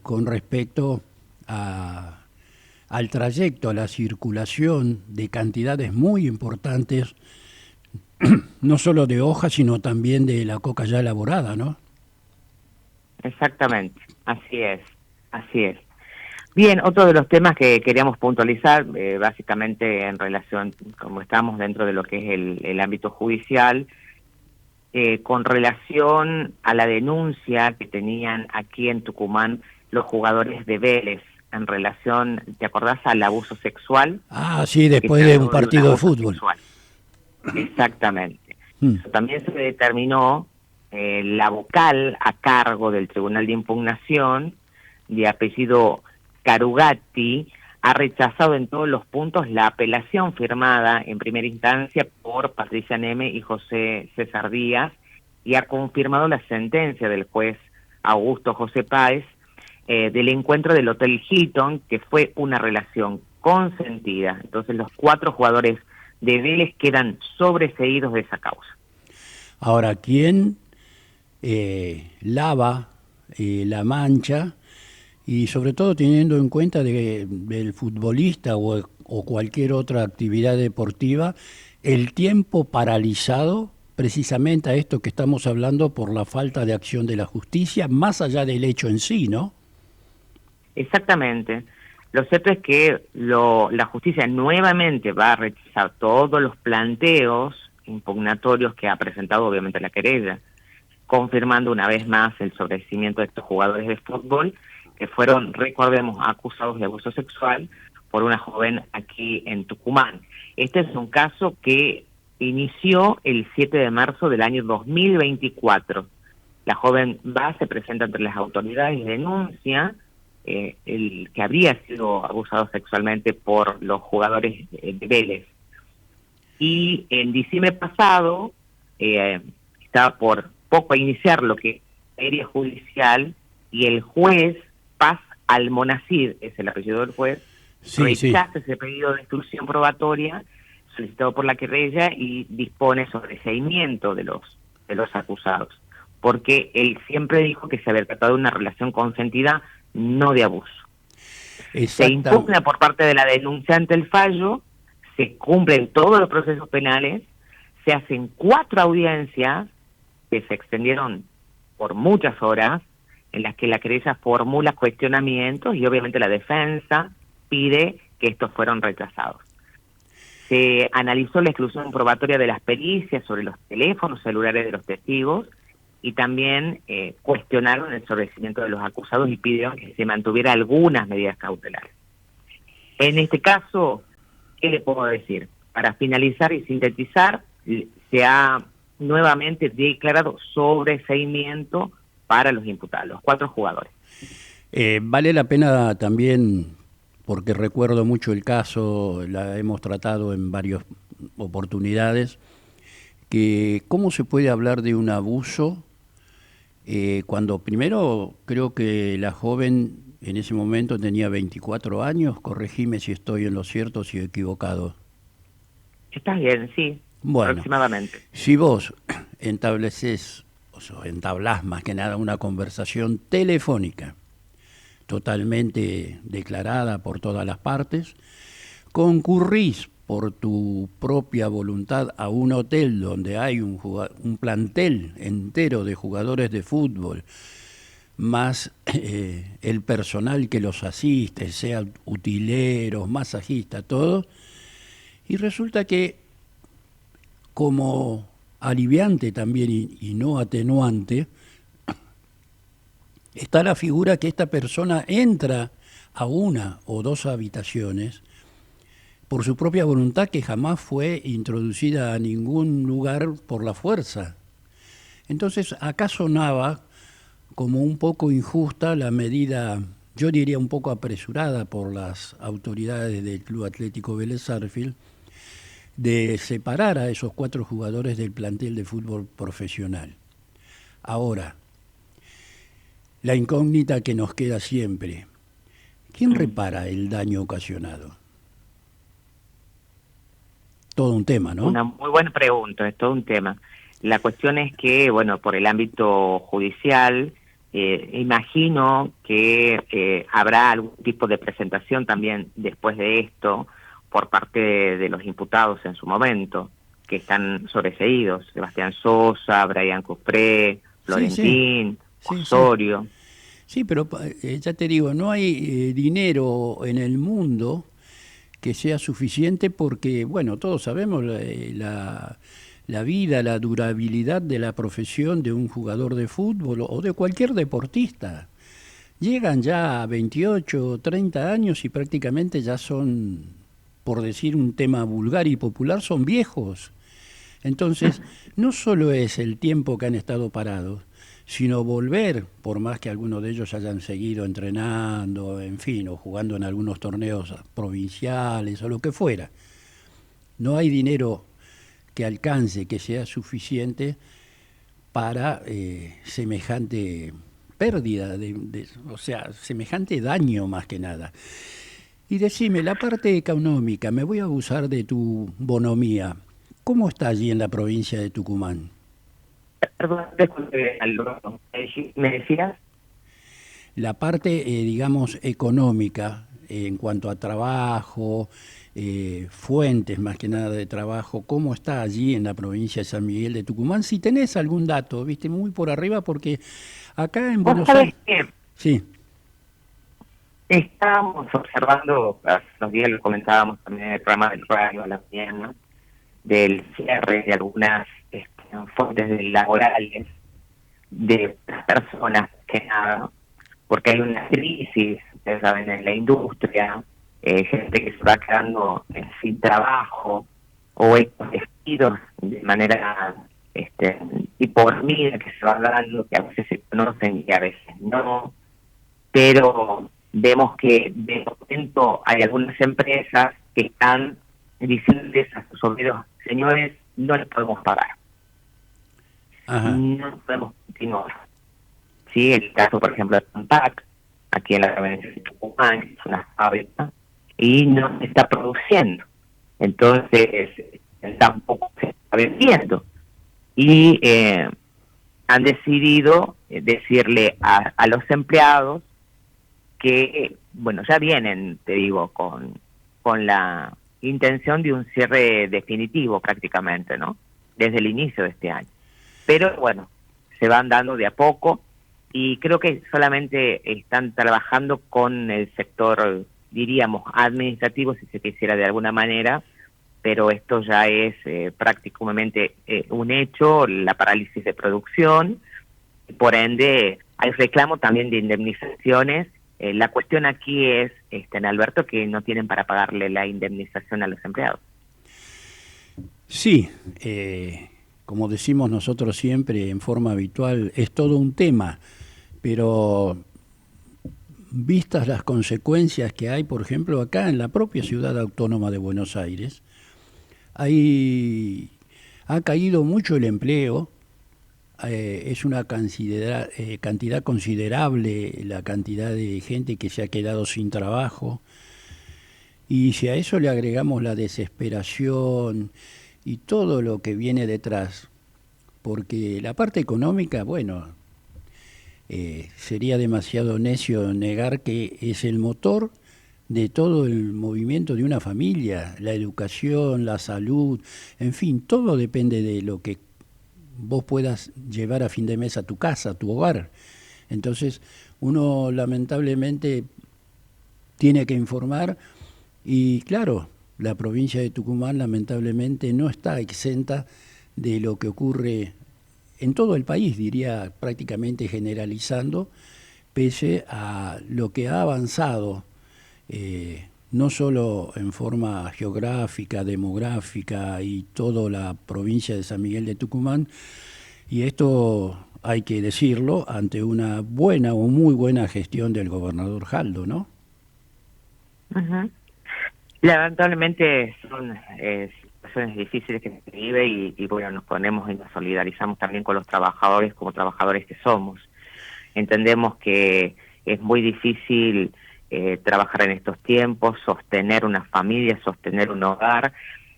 con respecto al trayecto, a la circulación de cantidades muy importantes, no solo de hojas, sino también de la coca ya elaborada, ¿no? Exactamente, así es. Bien, otro de los temas que queríamos puntualizar, básicamente en relación, como estamos dentro de lo que es el ámbito judicial, con relación a la denuncia que tenían aquí en Tucumán los jugadores de Vélez en relación, ¿te acordás?, al abuso sexual. Ah, sí, después de un partido de fútbol. Sexual. Exactamente. También se determinó la vocal a cargo del Tribunal de Impugnación, de apellido Carugatti, ha rechazado en todos los puntos la apelación firmada en primera instancia por Patricia Neme y José César Díaz, y ha confirmado la sentencia del juez Augusto José Páez del encuentro del Hotel Hilton, que fue una relación consentida. Entonces los 4 jugadores de Vélez quedan sobreseídos de esa causa. Ahora, ¿quién lava la mancha? Y sobre todo teniendo en cuenta del futbolista o cualquier otra actividad deportiva, el tiempo paralizado precisamente a esto que estamos hablando por la falta de acción de la justicia, más allá del hecho en sí, ¿no? Exactamente. Lo cierto es que la justicia nuevamente va a rechazar todos los planteos impugnatorios que ha presentado obviamente la querella, confirmando una vez más el sobreseimiento de estos jugadores de fútbol que fueron, recordemos, acusados de abuso sexual por una joven aquí en Tucumán. Este es un caso que inició el 7 de marzo del año 2024. La joven se presenta ante las autoridades y denuncia el que habría sido abusado sexualmente por los jugadores de Vélez. Y en diciembre pasado, estaba por poco a iniciar lo que es la feria judicial, y el juez Paz Almonacid, es el apellido del juez, rechaza ese pedido de instrucción probatoria solicitado por la querella y dispone sobreseimiento de los acusados, porque él siempre dijo que se había tratado de una relación consentida, no de abuso. Se impugna por parte de la denunciante el fallo, se cumplen todos los procesos penales, se hacen 4 audiencias que se extendieron por muchas horas, en las que la querella formula cuestionamientos y obviamente la defensa pide que estos fueron rechazados. Se analizó la exclusión probatoria de las pericias sobre los teléfonos celulares de los testigos, y también cuestionaron el sobreseimiento de los acusados y pidieron que se mantuviera algunas medidas cautelares. En este caso, ¿qué le puedo decir? Para finalizar y sintetizar, se ha nuevamente declarado sobreseimiento para los imputados, los 4 jugadores. Vale la pena también porque recuerdo mucho el caso, la hemos tratado en varias oportunidades, que cómo se puede hablar de un abuso cuando primero creo que la joven en ese momento tenía 24 años, corregime si estoy en lo cierto o si he equivocado. Estás bien, sí, Bueno, aproximadamente. si vos entablás más que nada una conversación telefónica, totalmente declarada por todas las partes, concurrís por tu propia voluntad a un hotel donde hay un plantel entero de jugadores de fútbol, más el personal que los asiste, sea utileros, masajistas, todo, y resulta que como aliviante también y no atenuante, está la figura que esta persona entra a una o dos habitaciones por su propia voluntad, que jamás fue introducida a ningún lugar por la fuerza. Entonces acá sonaba como un poco injusta la medida, yo diría un poco apresurada por las autoridades del Club Atlético Vélez Sarsfield, de separar a esos 4 jugadores del plantel de fútbol profesional. Ahora, la incógnita que nos queda siempre, ¿quién repara el daño ocasionado? Todo un tema, ¿no? Una muy buena pregunta, es todo un tema. La cuestión es que, bueno, por el ámbito judicial, imagino que habrá algún tipo de presentación también después de esto por parte de los imputados en su momento, que están sobreseídos: Sebastián Sosa, Brian Cufré, Florentín, Osorio. Sí, pero ya te digo, no hay dinero en el mundo que sea suficiente porque, bueno, todos sabemos la vida, la durabilidad de la profesión de un jugador de fútbol o de cualquier deportista. Llegan ya a 28, 30 años y prácticamente ya son, por decir un tema vulgar y popular, son viejos. Entonces, no solo es el tiempo que han estado parados, sino volver, por más que algunos de ellos hayan seguido entrenando, en fin, o jugando en algunos torneos provinciales o lo que fuera. No hay dinero que alcance, que sea suficiente para semejante pérdida, o sea, semejante daño más que nada. Y decime, la parte económica, me voy a abusar de tu bonomía. ¿Cómo está allí en la provincia de Tucumán? Perdón, Alberto, ¿me decías? La parte, digamos, económica, en cuanto a trabajo, fuentes más que nada de trabajo, ¿cómo está allí en la provincia de San Miguel de Tucumán? Si tenés algún dato, viste, muy por arriba, porque acá en Buenos Aires... Sí. Estábamos observando, hace unos días lo comentábamos también en el programa del radio a la mañana, del cierre de algunas fuentes laborales de personas, que nada, porque hay una crisis, ustedes saben, en la industria, gente que se va quedando sin trabajo o estos despidos de manera tipo hormiga que se van dando, que a veces se conocen y a veces no, pero vemos que de momento hay algunas empresas que están diciéndoles a sus obreros: señores, no les podemos pagar. Ajá. No podemos continuar. Sí, el caso, por ejemplo, de Tampac, aquí en la provincia de Tucumán, que es una fábrica, y no se está produciendo. Entonces, tampoco se está vendiendo. Y han decidido decirle a los empleados que, bueno, ya vienen, te digo, con la intención de un cierre definitivo prácticamente, ¿no? Desde el inicio de este año. Pero bueno, se van dando de a poco y creo que solamente están trabajando con el sector, diríamos, administrativo, si se quisiera de alguna manera, pero esto ya es prácticamente un hecho, la parálisis de producción, por ende hay reclamo también de indemnizaciones. La cuestión aquí es, Alberto, que no tienen para pagarle la indemnización a los empleados. Sí, como decimos nosotros siempre en forma habitual, es todo un tema, pero vistas las consecuencias que hay, por ejemplo, acá en la propia ciudad autónoma de Buenos Aires, ha caído mucho el empleo, es una cantidad considerable la cantidad de gente que se ha quedado sin trabajo, y si a eso le agregamos la desesperación y todo lo que viene detrás, porque la parte económica, bueno, sería demasiado necio negar que es el motor de todo el movimiento de una familia, la educación, la salud, en fin, todo depende de lo que vos puedas llevar a fin de mes a tu casa, a tu hogar. Entonces, uno lamentablemente tiene que informar y, claro, la provincia de Tucumán lamentablemente no está exenta de lo que ocurre en todo el país, diría prácticamente generalizando, pese a lo que ha avanzado, no solo en forma geográfica, demográfica y toda la provincia de San Miguel de Tucumán, y esto hay que decirlo ante una buena o muy buena gestión del gobernador Jaldo, ¿no? Ujú. Lamentablemente son situaciones difíciles que se vive y bueno, nos ponemos y nos solidarizamos también con los trabajadores como trabajadores que somos. Entendemos que es muy difícil trabajar en estos tiempos, sostener una familia, sostener un hogar.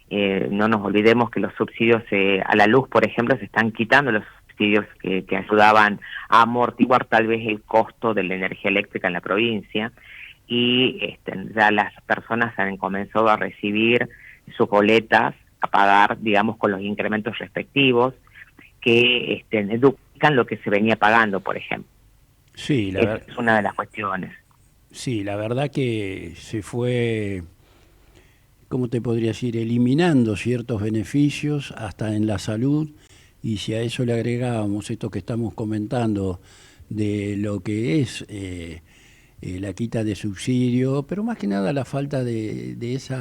No nos olvidemos que los subsidios a la luz, por ejemplo, se están quitando los subsidios que ayudaban a amortiguar tal vez el costo de la energía eléctrica en la provincia. Y ya las personas han comenzado a recibir sus boletas, a pagar, digamos, con los incrementos respectivos que duplican lo que se venía pagando, por ejemplo. Sí, es una de las cuestiones. Sí, la verdad que se fue, ¿cómo te podría decir?, eliminando ciertos beneficios hasta en la salud, y si a eso le agregábamos esto que estamos comentando de lo que es la quita de subsidio, pero más que nada la falta de ese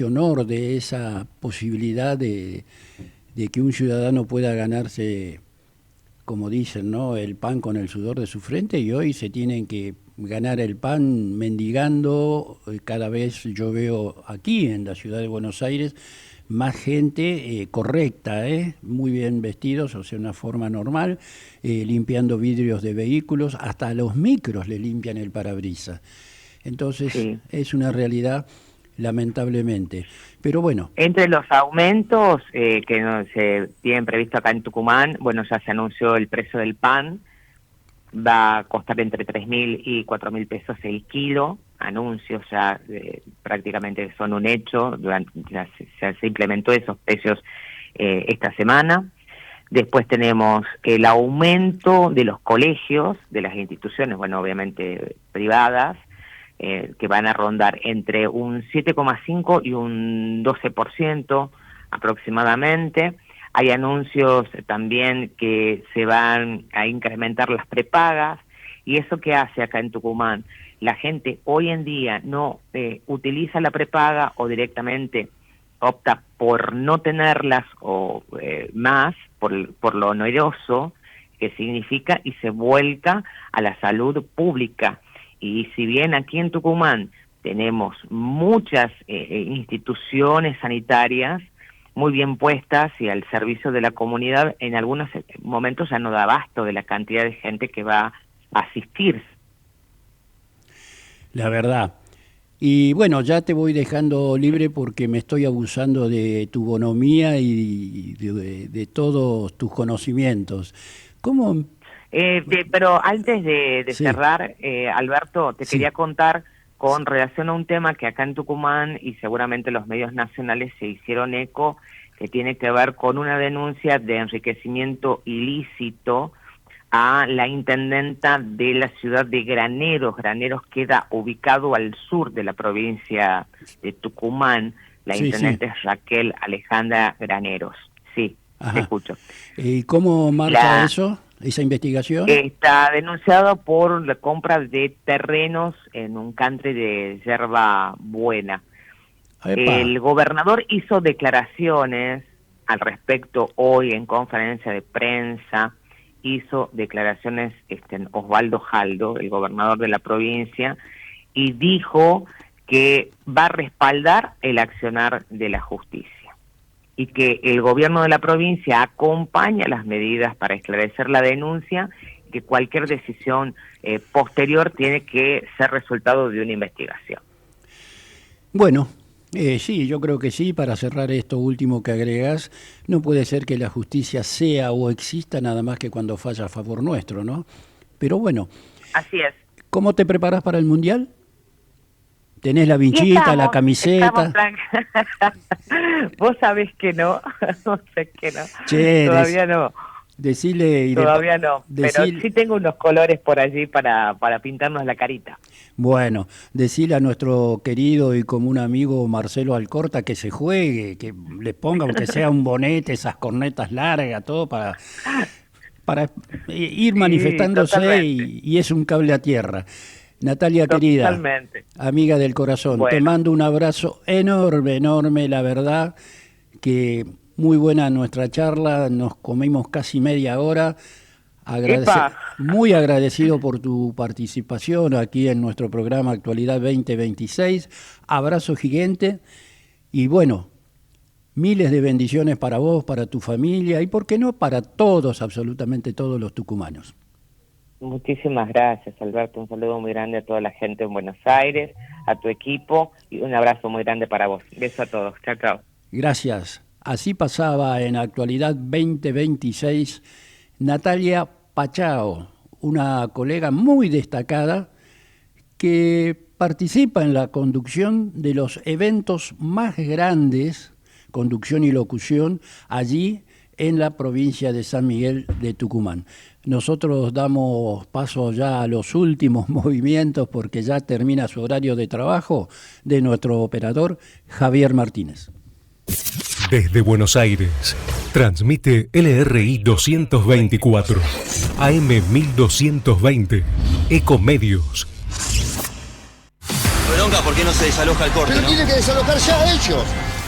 honor, de esa posibilidad de que un ciudadano pueda ganarse, como dicen, ¿no?, el pan con el sudor de su frente, y hoy se tienen que ganar el pan mendigando. Cada vez yo veo aquí en la ciudad de Buenos Aires más gente correcta, muy bien vestidos, o sea, una forma normal, limpiando vidrios de vehículos, hasta a los micros le limpian el parabrisas. Entonces, sí, es una realidad, lamentablemente. Pero bueno. Entre los aumentos que no se tienen previsto acá en Tucumán, bueno, ya se anunció el precio del pan, va a costar entre 3.000 y 4.000 pesos el kilo. Anuncios ya prácticamente son un hecho, ya se implementó esos precios esta semana. Después tenemos el aumento de los colegios, de las instituciones, bueno, obviamente privadas, que van a rondar entre un 7,5 y un 12% aproximadamente. Hay anuncios también que se van a incrementar las prepagas, y eso que hace acá en Tucumán, la gente hoy en día no utiliza la prepaga o directamente opta por no tenerlas o más por lo oneroso que significa, y se vuelca a la salud pública. Y si bien aquí en Tucumán tenemos muchas instituciones sanitarias muy bien puestas y al servicio de la comunidad, en algunos momentos ya no da abasto de la cantidad de gente que va a asistir. La verdad. Y bueno, ya te voy dejando libre porque me estoy abusando de tu bonomía y de todos tus conocimientos. ¿Cómo? Pero antes de Sí. cerrar, Alberto, te Sí. quería contar con relación a un tema que acá en Tucumán y seguramente los medios nacionales se hicieron eco, que tiene que ver con una denuncia de enriquecimiento ilícito a la intendenta de la ciudad de Graneros. Graneros queda ubicado al sur de la provincia de Tucumán. La Sí, intendente es Raquel Alejandra Graneros. Sí, Ajá. te escucho. ¿Y cómo marca eso, esa investigación? Está denunciado por la compra de terrenos en un country de yerba buena. Epa. El gobernador hizo declaraciones al respecto hoy en conferencia de prensa hizo declaraciones Osvaldo Jaldo, el gobernador de la provincia, y dijo que va a respaldar el accionar de la justicia y que el gobierno de la provincia acompaña las medidas para esclarecer la denuncia, que cualquier decisión posterior tiene que ser resultado de una investigación. Bueno, sí, yo creo que sí. Para cerrar esto último que agregas, no puede ser que la justicia sea o exista nada más que cuando falla a favor nuestro, ¿no? Pero bueno. Así es. ¿Cómo te preparas para el Mundial? ¿Tenés la vinchita, la camiseta? Vos sabés que no, no sé que no. Che, todavía no. Todavía no, pero sí tengo unos colores por allí para pintarnos la carita. Bueno, decirle a nuestro querido y común amigo Marcelo Alcorta que se juegue, que le ponga aunque sea un bonete, esas cornetas largas, todo para ir manifestándose y es un cable a tierra. Natalia, totalmente. Querida, amiga del corazón, te mando un abrazo enorme, la verdad que muy buena nuestra charla, nos comimos casi media hora, muy agradecido por tu participación aquí en nuestro programa Actualidad 2026, abrazo gigante y bueno, miles de bendiciones para vos, para tu familia y por qué no para todos, absolutamente todos los tucumanos. Muchísimas gracias, Alberto. Un saludo muy grande a toda la gente en Buenos Aires, a tu equipo y un abrazo muy grande para vos. Beso a todos. Chao, chao. Gracias. Así pasaba en Actualidad 2026 Natalia Pachao, una colega muy destacada que participa en la conducción de los eventos más grandes, conducción y locución, allí en la provincia de San Miguel de Tucumán. Nosotros damos paso ya a los últimos movimientos porque ya termina su horario de trabajo de nuestro operador Javier Martínez. Desde Buenos Aires, transmite LRI 224, AM 1220, Ecomedios. Bronca, ¿por qué no se desaloja el corte? Pero tiene que desalojar ya ellos.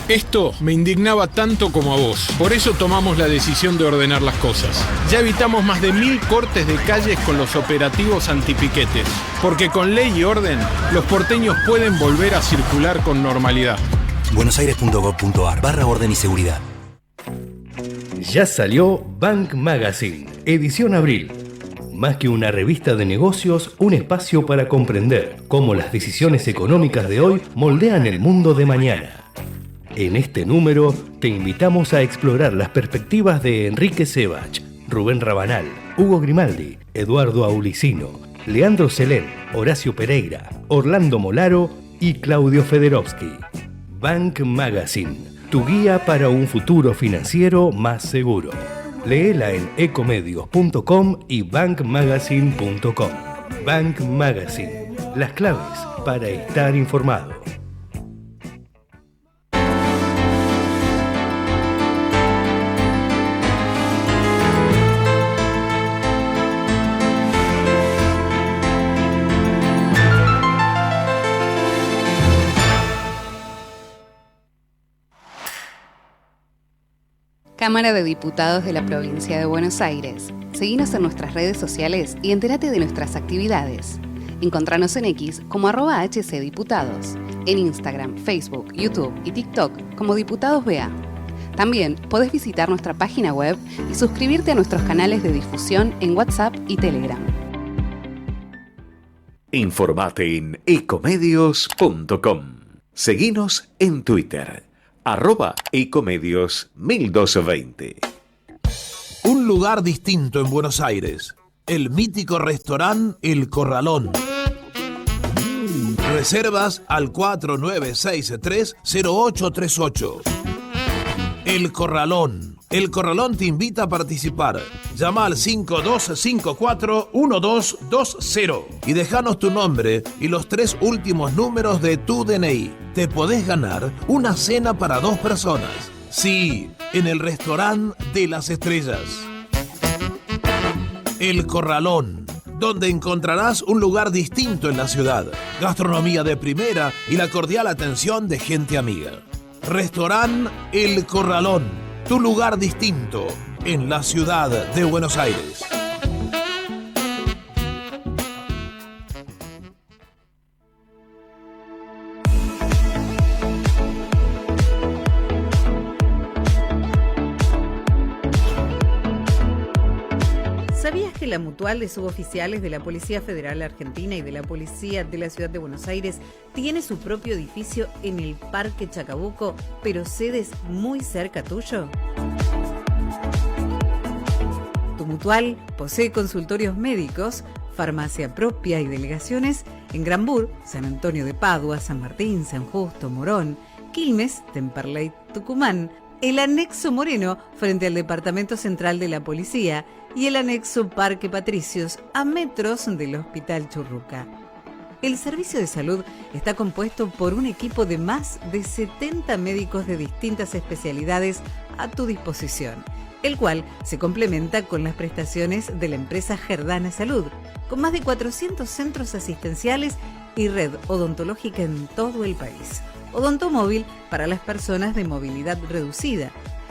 Esto me indignaba tanto como a vos. Por eso tomamos la decisión de ordenar las cosas. Ya evitamos más de 1000 cortes de calles con los operativos antipiquetes. Porque con ley y orden, los porteños pueden volver a circular con normalidad. buenosaires.gov.ar/orden y seguridad. Ya salió Bank Magazine, edición abril. Más que una revista de negocios, un espacio para comprender cómo las decisiones económicas de hoy moldean el mundo de mañana. En este número te invitamos a explorar las perspectivas de Enrique Sebach, Rubén Rabanal, Hugo Grimaldi, Eduardo Aulicino, Leandro Selén, Horacio Pereira, Orlando Molaro y Claudio Federowski. Bank Magazine, tu guía para un futuro financiero más seguro. Léela en ecomedios.com y bankmagazine.com. Bank Magazine, las claves para estar informado. Cámara de Diputados de la Provincia de Buenos Aires. Seguinos en nuestras redes sociales y entérate de nuestras actividades. Encontranos en X como @HCDiputados, en Instagram, Facebook, YouTube y TikTok como Diputados BA. También podés visitar nuestra página web y suscribirte a nuestros canales de difusión en WhatsApp y Telegram. Informate en ecomedios.com. Seguinos en Twitter. @ecomedios 1220. Un lugar distinto en Buenos Aires. El mítico restaurante El Corralón. Reservas al 4963-0838. El Corralón. El Corralón te invita a participar. Llama al 5254-1220 y déjanos tu nombre y los 3 últimos números de tu DNI. Te podés ganar una cena para 2 personas. Sí, en el restaurante de las estrellas. El Corralón, donde encontrarás un lugar distinto en la ciudad, gastronomía de primera y la cordial atención de gente amiga. Restaurante El Corralón, tu lugar distinto en la ciudad de Buenos Aires. ¿Sabías que la Mutual de Suboficiales de la Policía Federal Argentina y de la Policía de la Ciudad de Buenos Aires tiene su propio edificio en el Parque Chacabuco, pero sedes muy cerca tuyo? Tu Mutual posee consultorios médicos, farmacia propia y delegaciones en Granbur, San Antonio de Padua, San Martín, San Justo, Morón, Quilmes, Temperley, Tucumán, el anexo Moreno frente al Departamento Central de la Policía y el anexo Parque Patricios a metros del Hospital Churruca. El servicio de salud está compuesto por un equipo de más de 70 médicos de distintas especialidades a tu disposición, el cual se complementa con las prestaciones de la empresa Gerdana Salud, con más de 400 centros asistenciales y red odontológica en todo el país. Odontomóvil para las personas de movilidad reducida,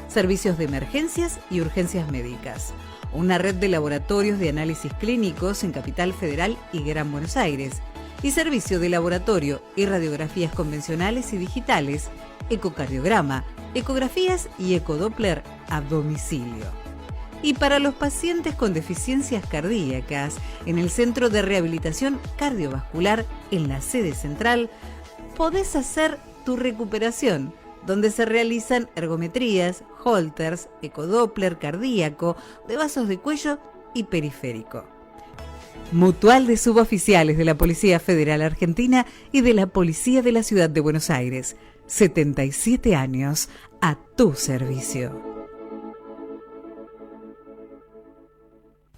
servicios de emergencias y urgencias médicas, una red de laboratorios de análisis clínicos en Capital Federal y Gran Buenos Aires, y servicio de laboratorio y radiografías convencionales y digitales, ecocardiograma, ecografías y ecodoppler a domicilio. Y para los pacientes con deficiencias cardíacas, en el Centro de Rehabilitación Cardiovascular, en la sede central, podés hacer tu recuperación, donde se realizan ergometrías, holters, ecodoppler cardíaco, de vasos de cuello y periférico. Mutual de Suboficiales de la Policía Federal Argentina y de la Policía de la Ciudad de Buenos Aires. 77 años a tu servicio.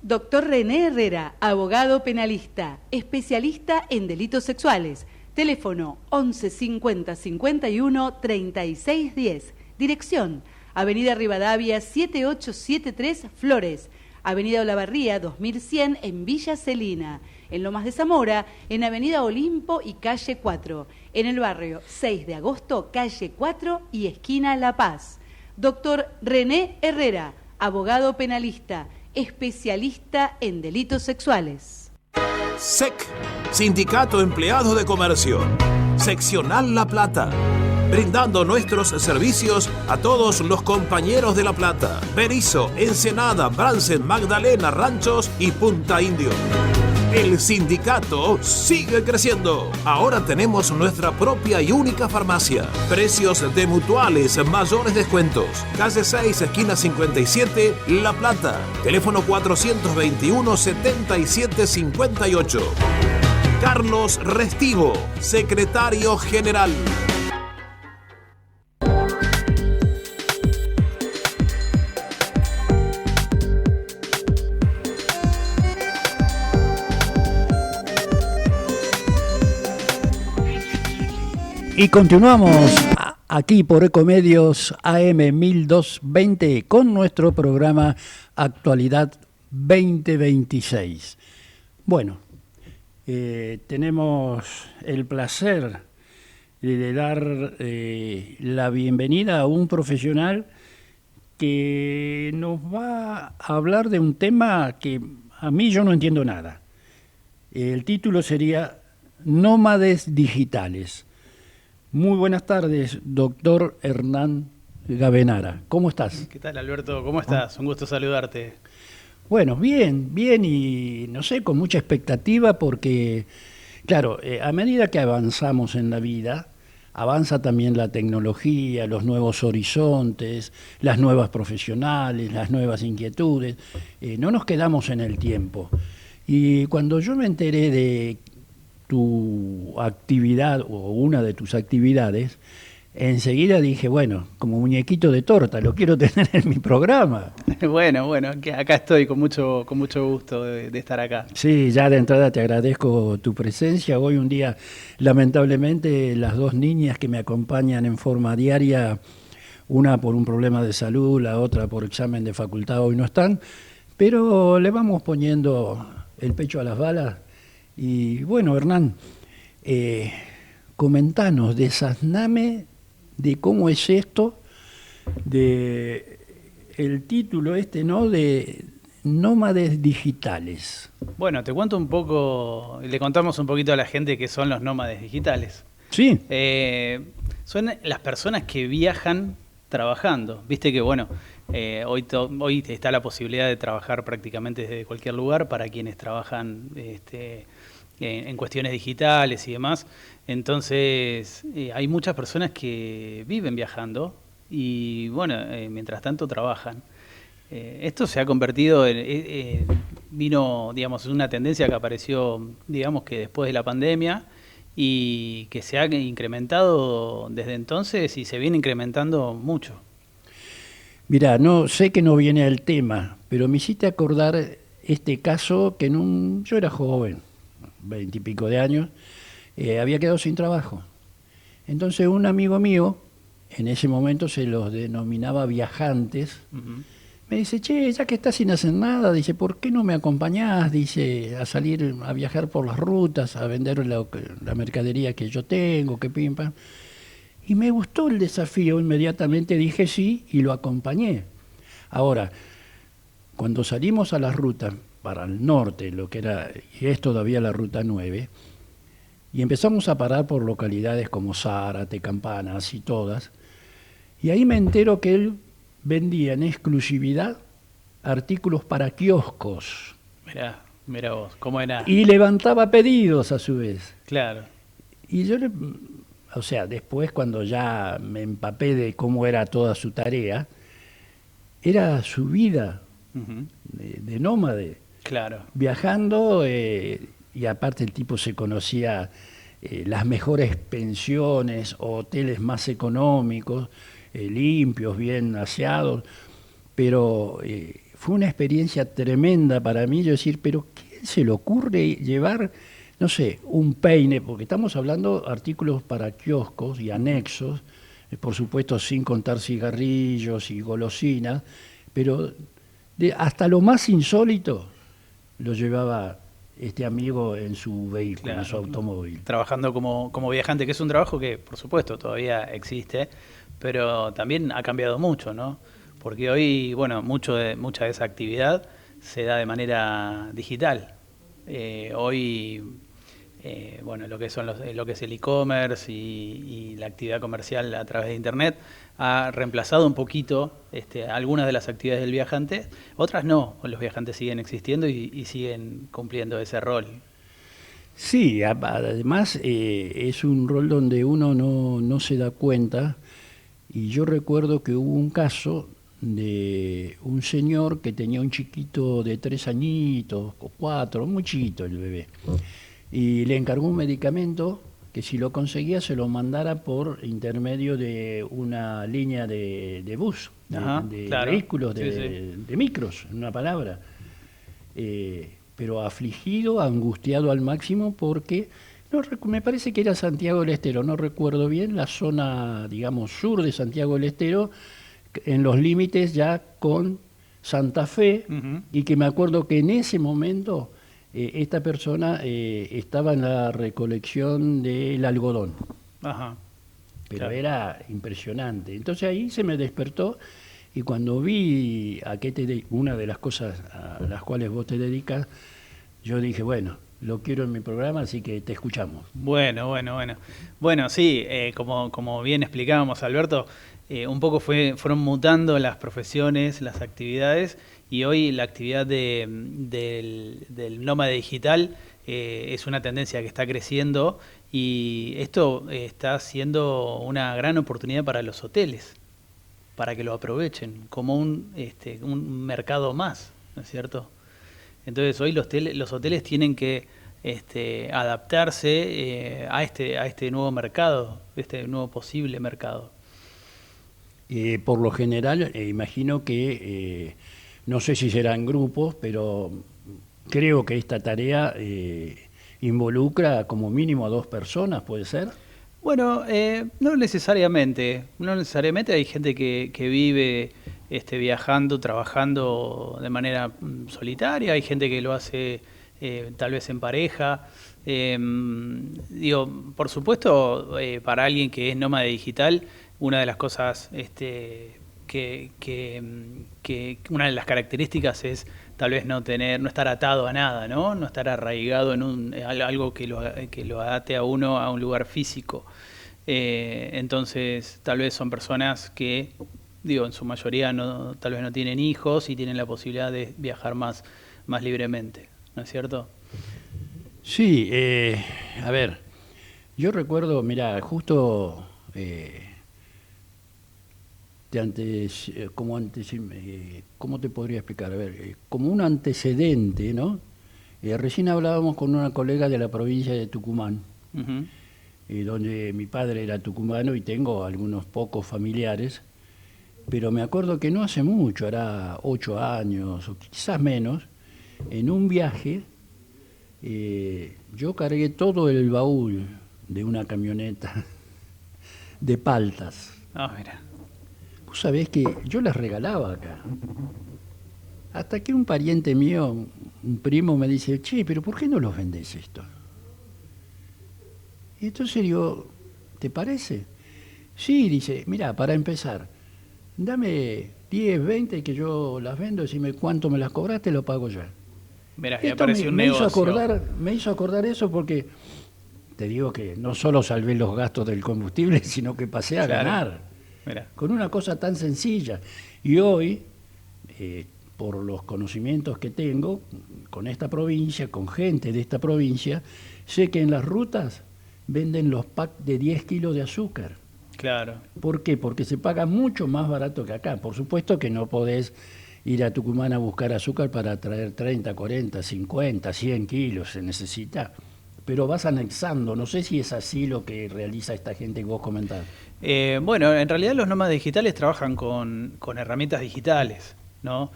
Doctor René Herrera, abogado penalista, especialista en delitos sexuales. Teléfono 11 50 51 36 10. Dirección: Avenida Rivadavia 7873 Flores. Avenida Olavarría 2100 en Villa Celina. En Lomas de Zamora, en Avenida Olimpo y Calle 4. En el barrio 6 de Agosto, Calle 4 y esquina La Paz. Doctor René Herrera, abogado penalista, especialista en delitos sexuales. SEC, Sindicato Empleados de Comercio, Seccional La Plata, brindando nuestros servicios a todos los compañeros de La Plata, Berisso, Ensenada, Bransen, Magdalena, Ranchos y Punta Indio. El sindicato sigue creciendo. Ahora tenemos nuestra propia y única farmacia. Precios de mutuales, mayores descuentos. Calle 6, esquina 57, La Plata. Teléfono 421-7758. Carlos Restivo, secretario general. Y continuamos aquí por Ecomedios AM 1220 con nuestro programa Actualidad 2026. Bueno, tenemos el placer de dar la bienvenida a un profesional que nos va a hablar de un tema que a mí yo no entiendo nada. El título sería Nómades Digitales. Muy buenas tardes, doctor Hernán Gavenara. ¿Cómo estás? ¿Qué tal, Alberto? ¿Cómo estás? Un gusto saludarte. Bueno, bien y no sé, con mucha expectativa porque, claro, a medida que avanzamos en la vida, avanza también la tecnología, los nuevos horizontes, las nuevas profesionales, las nuevas inquietudes. No nos quedamos en el tiempo. Y cuando yo me enteré de tu actividad o una de tus actividades, enseguida dije, bueno, como muñequito de torta, lo quiero tener en mi programa. Bueno, acá estoy con mucho gusto de estar acá. Sí, ya de entrada te agradezco tu presencia. Hoy un día, lamentablemente, las dos niñas que me acompañan en forma diaria, una por un problema de salud, la otra por examen de facultad, hoy no están, pero le vamos poniendo el pecho a las balas. Y bueno, Hernán, comentanos, desazname de cómo es esto, de el título ¿no? De nómades digitales. Bueno, te cuento un poco, le contamos un poquito a la gente qué son los nómades digitales. Sí. Son las personas que viajan trabajando. Viste que, bueno, Hoy está la posibilidad de trabajar prácticamente desde cualquier lugar para quienes trabajan en cuestiones digitales y demás. Entonces, hay muchas personas que viven viajando y, bueno, mientras tanto trabajan. Esto se ha convertido vino, digamos, una tendencia que apareció, digamos, que después de la pandemia y que se ha incrementado desde entonces y se viene incrementando mucho. Mirá, no sé que no viene al tema, pero me hiciste acordar este caso que yo era joven, 20 y pico de años, había quedado sin trabajo. Entonces un amigo mío, en ese momento se los denominaba viajantes, me dice, che, ya que estás sin hacer nada, dice, ¿por qué no me acompañás? Dice, a salir a viajar por las rutas, a vender la mercadería que yo tengo, que pim, pam. Y me gustó el desafío, inmediatamente dije sí y lo acompañé. Ahora, cuando salimos a las rutas para el norte, lo que era, y es todavía la ruta 9, y empezamos a parar por localidades como Zárate, Campana, así todas, y ahí me entero que él vendía en exclusividad artículos para kioscos. Mirá vos, ¿cómo era? Y levantaba pedidos a su vez. Claro. Y yo o sea, después cuando ya me empapé de cómo era toda su tarea, era su vida de nómade. Claro. Viajando, y aparte el tipo se conocía las mejores pensiones, hoteles más económicos, limpios, bien aseados, pero fue una experiencia tremenda para mí, yo decir, pero ¿quién se le ocurre llevar, no sé, un peine? Porque estamos hablando de artículos para kioscos y anexos, por supuesto sin contar cigarrillos y golosinas, pero hasta lo más insólito lo llevaba este amigo en su vehículo, claro, en su automóvil. Trabajando como viajante, que es un trabajo que, por supuesto, todavía existe, pero también ha cambiado mucho, ¿no? Porque hoy, bueno, mucha de esa actividad se da de manera digital. Hoy, bueno, lo que es el e-commerce y la actividad comercial a través de Internet ha reemplazado un poquito algunas de las actividades del viajante, otras no, los viajantes siguen existiendo y siguen cumpliendo ese rol. Sí, además es un rol donde uno no se da cuenta, y yo recuerdo que hubo un caso de un señor que tenía un chiquito de 3 añitos o 4, muy chiquito el bebé, y le encargó un medicamento que si lo conseguía se lo mandara por intermedio de una línea de bus, de claro, vehículos, de micros, en una palabra. Pero afligido, angustiado al máximo porque, me parece que era Santiago del Estero, no recuerdo bien, la zona, digamos, sur de Santiago del Estero, en los límites ya con Santa Fe, y que me acuerdo que en ese momento esta persona estaba en la recolección del algodón. Ajá. Pero claro, era impresionante. Entonces ahí se me despertó, y cuando vi una de las cosas a las cuales vos te dedicas, yo dije, bueno, lo quiero en mi programa, así que te escuchamos. Bueno. Bueno, sí, como bien explicábamos, Alberto, un poco fueron mutando las profesiones, las actividades, y hoy la actividad del nómada digital es una tendencia que está creciendo, y esto está siendo una gran oportunidad para los hoteles, para que lo aprovechen como un mercado más, ¿no es cierto? Entonces hoy los hoteles tienen que adaptarse a este nuevo mercado, este nuevo posible mercado. Por lo general, imagino que, no sé si serán grupos, pero creo que esta tarea involucra como mínimo a 2 personas, ¿puede ser? Bueno, no necesariamente. Hay gente que vive viajando, trabajando de manera solitaria, hay gente que lo hace tal vez en pareja. Por supuesto, para alguien que es nómada digital, una de las cosas una de las características es tal vez no estar atado a nada, no estar arraigado en algo que lo ate a uno a un lugar físico. Entonces tal vez son personas que en su mayoría tal vez no tienen hijos y tienen la posibilidad de viajar más libremente, ¿no es cierto? Sí, a ver, yo recuerdo, mira, justo ¿cómo te podría explicar? A ver, como un antecedente, ¿no? Recién hablábamos con una colega de la provincia de Tucumán, donde mi padre era tucumano y tengo algunos pocos familiares, pero me acuerdo que no hace mucho, hará 8 años o quizás menos, en un viaje yo cargué todo el baúl de una camioneta de paltas. Ah, mira. Vos sabés que yo las regalaba acá. Hasta que un pariente mío, un primo, me dice, che, pero ¿por qué no los vendés esto? Y entonces digo, ¿te parece? Sí, dice, mira, para empezar, dame 10, 20 que yo las vendo, decime cuánto me las cobraste, lo pago ya. Mirá, ya apareció un negocio. Me hizo acordar eso porque te digo que no solo salvé los gastos del combustible, sino que pasé a ganar. Mirá. Con una cosa tan sencilla. Y hoy, por los conocimientos que tengo con esta provincia, con gente de esta provincia, sé que en las rutas venden los packs de 10 kilos de azúcar. Claro. ¿Por qué? Porque se paga mucho más barato que acá. Por supuesto que no podés ir a Tucumán a buscar azúcar para traer 30, 40, 50, 100 kilos, se necesita. Pero vas anexando, no sé si es así lo que realiza esta gente que vos comentás. Bueno, en realidad los nómadas digitales trabajan con herramientas digitales, ¿no?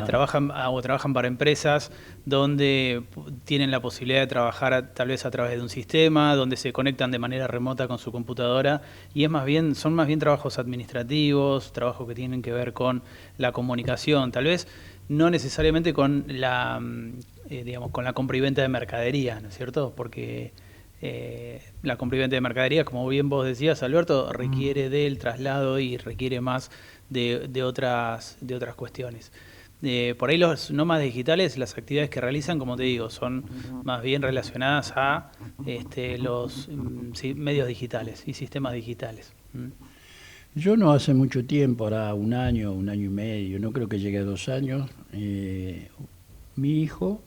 Trabajan para empresas donde tienen la posibilidad de trabajar tal vez a través de un sistema, donde se conectan de manera remota con su computadora y son más bien trabajos administrativos, trabajos que tienen que ver con la comunicación, tal vez no necesariamente con la compra y venta de mercadería, ¿no es cierto? Porque la compra y venta de mercadería, como bien vos decías, Alberto, requiere del traslado y requiere más de otras cuestiones. Por ahí los nómadas digitales, las actividades que realizan, como te digo, son más bien relacionadas a los medios digitales y sistemas digitales. Yo no hace mucho tiempo, ahora un año y medio, no creo que llegue a 2 años, mi hijo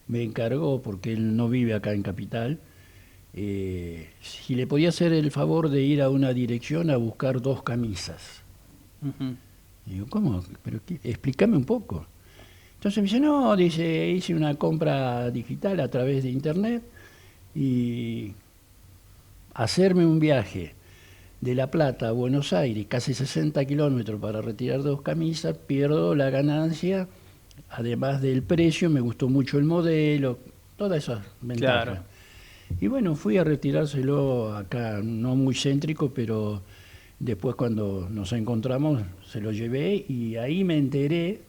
me encargó, porque él no vive acá en Capital, si le podía hacer el favor de ir a una dirección a buscar 2 camisas. Digo, ¿cómo? Pero explícame un poco. Entonces me dice, no, dice, hice una compra digital a través de internet y hacerme un viaje de La Plata a Buenos Aires, casi 60 kilómetros para retirar 2 camisas, pierdo la ganancia, además del precio, me gustó mucho el modelo, todas esas ventajas. Claro. Y bueno, fui a retirárselo acá, no muy céntrico, pero después cuando nos encontramos se lo llevé y ahí me enteré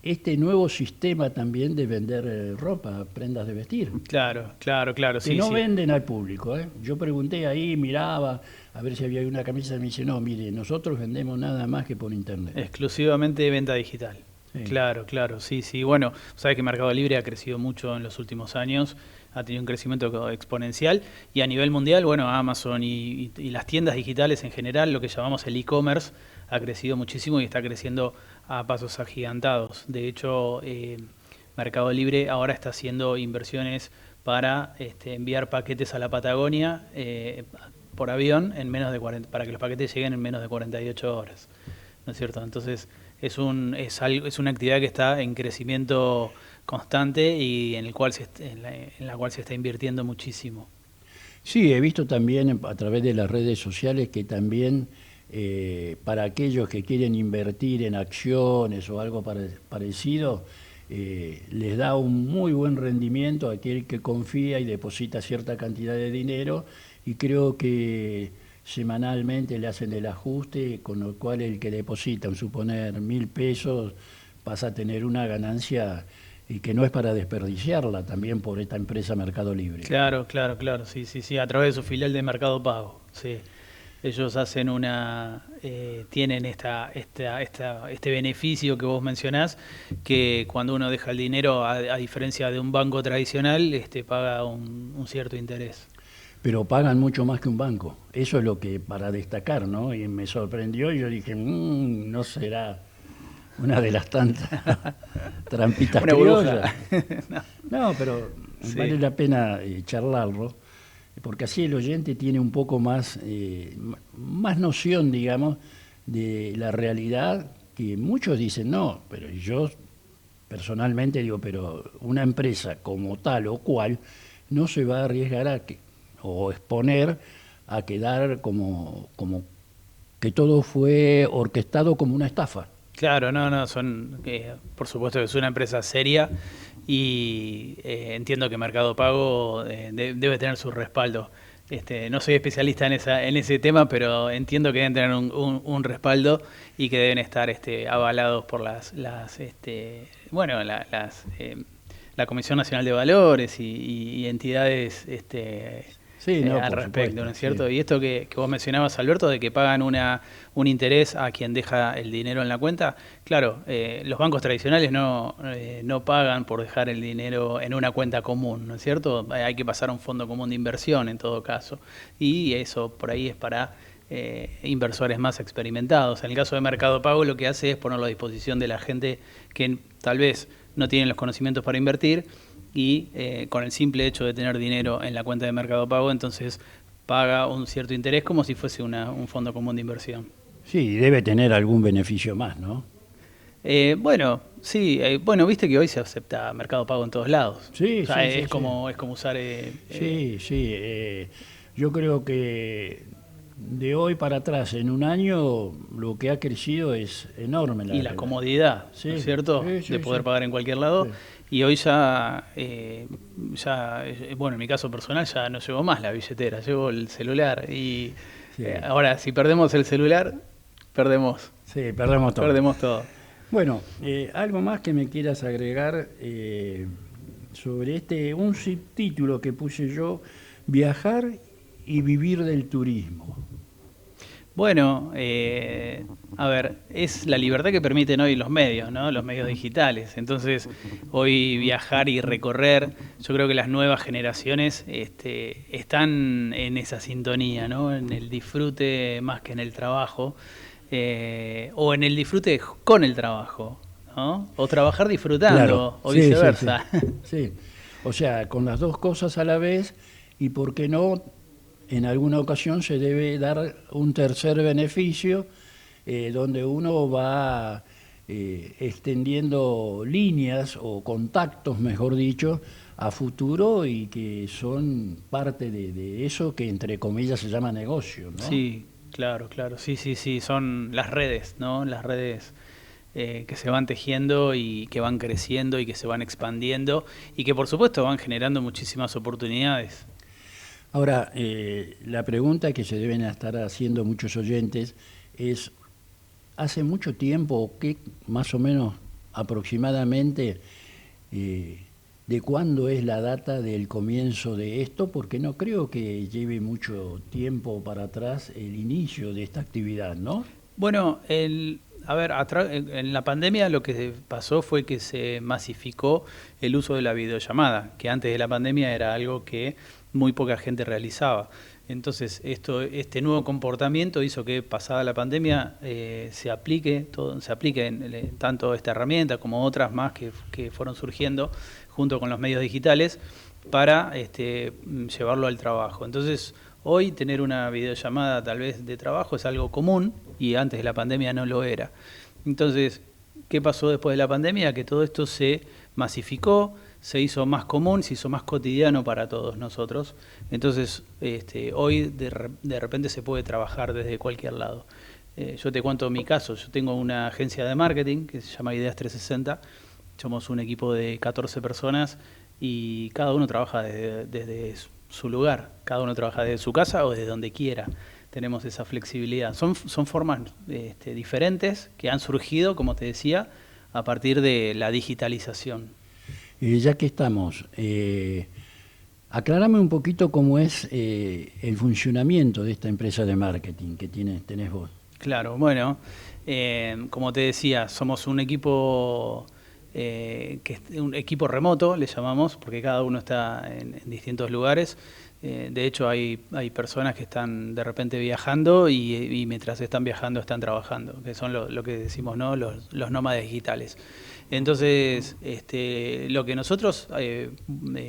este nuevo sistema también de vender ropa, prendas de vestir. Claro. Que no venden al público. Yo pregunté ahí, miraba a ver si había una camisa y me dice, no, mire, nosotros vendemos nada más que por internet. Exclusivamente de venta digital. Sí. Claro, sí. Bueno, sabes que Mercado Libre ha crecido mucho en los últimos años, ha tenido un crecimiento exponencial y a nivel mundial, bueno, Amazon y las tiendas digitales en general, lo que llamamos el e-commerce, ha crecido muchísimo y está creciendo a pasos agigantados. De hecho, Mercado Libre ahora está haciendo inversiones para enviar paquetes a la Patagonia por avión en menos de para que los paquetes lleguen en menos de 48 horas. ¿No es cierto? Entonces, es una actividad que está en crecimiento constante y en la cual se está invirtiendo muchísimo. Sí, he visto también a través de las redes sociales que también para aquellos que quieren invertir en acciones o algo parecido, les da un muy buen rendimiento a aquel que confía y deposita cierta cantidad de dinero, y creo que semanalmente le hacen el ajuste, con lo cual el que deposita, suponer 1.000 pesos, pasa a tener una ganancia y que no es para desperdiciarla también por esta empresa Mercado Libre. Claro, sí, a través de su filial de Mercado Pago, sí. Ellos hacen tienen este beneficio que vos mencionás, que cuando uno deja el dinero, a diferencia de un banco tradicional, paga un cierto interés. pero pagan mucho más que un banco. Eso es lo que para destacar, ¿no? Y me sorprendió y yo dije, no será una de las tantas trampitas criollas. No, pero sí, vale la pena charlarlo, porque así el oyente tiene un poco más noción, digamos, de la realidad, que muchos dicen, no, pero yo personalmente digo, pero una empresa como tal o cual no se va a arriesgar o exponer a quedar como que todo fue orquestado como una estafa. Claro, por supuesto que es una empresa seria y entiendo que Mercado Pago debe tener su respaldo. No soy especialista en ese tema, pero entiendo que deben tener un respaldo y que deben estar avalados por la Comisión Nacional de Valores y entidades al respecto, ¿no es cierto? Sí. Y esto que vos mencionabas, Alberto, de que pagan un interés a quien deja el dinero en la cuenta, claro, los bancos tradicionales no pagan por dejar el dinero en una cuenta común, ¿no es cierto? Hay que pasar a un fondo común de inversión en todo caso, y eso por ahí es para inversores más experimentados. En el caso de Mercado Pago, lo que hace es ponerlo a disposición de la gente que tal vez no tienen los conocimientos para invertir, y con el simple hecho de tener dinero en la cuenta de Mercado Pago, entonces paga un cierto interés como si fuese un fondo común de inversión. Sí, debe tener algún beneficio más, ¿no? Bueno, sí, viste que hoy se acepta Mercado Pago en todos lados. Sí, o sea, sí, es como usar... yo creo que de hoy para atrás, en un año, lo que ha crecido es enorme. La comodidad, sí, ¿no es cierto? De poder pagar en cualquier lado. Sí. Y hoy bueno, en mi caso personal ya no llevo más la billetera, llevo el celular. Y ahora, si perdemos el celular, perdemos. Sí, perdemos todo. Perdemos todo. Bueno, algo más que me quieras agregar sobre un subtítulo que puse yo, viajar y vivir del turismo. Bueno, a ver, es la libertad que permiten hoy los medios, ¿no? Los medios digitales. Entonces, hoy viajar y recorrer, yo creo que las nuevas generaciones están en esa sintonía, ¿no? En el disfrute más que en el trabajo, o en el disfrute con el trabajo, ¿no? O trabajar disfrutando, claro, o viceversa. Sí. O sea, con las dos cosas a la vez, y por qué no, en alguna ocasión se debe dar un tercer beneficio, donde uno va extendiendo líneas o contactos, mejor dicho, a futuro, y que son parte de eso que entre comillas se llama negocio, ¿no? Sí, claro, sí, son las redes, ¿no? Las redes que se van tejiendo y que van creciendo y que se van expandiendo y que por supuesto van generando muchísimas oportunidades. Ahora, la pregunta que se deben estar haciendo muchos oyentes es, ¿hace mucho tiempo, qué más o menos aproximadamente, de cuándo es la data del comienzo de esto? Porque no creo que lleve mucho tiempo para atrás el inicio de esta actividad, ¿no? Bueno, en la pandemia lo que pasó fue que se masificó el uso de la videollamada, que antes de la pandemia era algo que muy poca gente realizaba. Entonces, este nuevo comportamiento hizo que, pasada la pandemia, se aplique tanto esta herramienta como otras más que fueron surgiendo junto con los medios digitales para llevarlo al trabajo. Entonces, hoy tener una videollamada tal vez de trabajo es algo común y antes de la pandemia no lo era. Entonces, ¿qué pasó después de la pandemia? Que todo esto se masificó, se hizo más común, se hizo más cotidiano para todos nosotros. Entonces, hoy de repente se puede trabajar desde cualquier lado. Yo te cuento mi caso. Yo tengo una agencia de marketing que se llama Ideas 360. Somos un equipo de 14 personas y cada uno trabaja desde su lugar. Cada uno trabaja desde su casa o desde donde quiera. Tenemos esa flexibilidad. Son formas diferentes que han surgido, como te decía, a partir de la digitalización. Ya que estamos, aclárame un poquito cómo es el funcionamiento de esta empresa de marketing que tenés vos. Claro, bueno, como te decía, somos un equipo que es un equipo remoto, le llamamos, porque cada uno está en distintos lugares. De hecho, hay personas que están de repente viajando y mientras están viajando están trabajando, que son lo que decimos, ¿no? Los nómades digitales. Entonces, lo que nosotros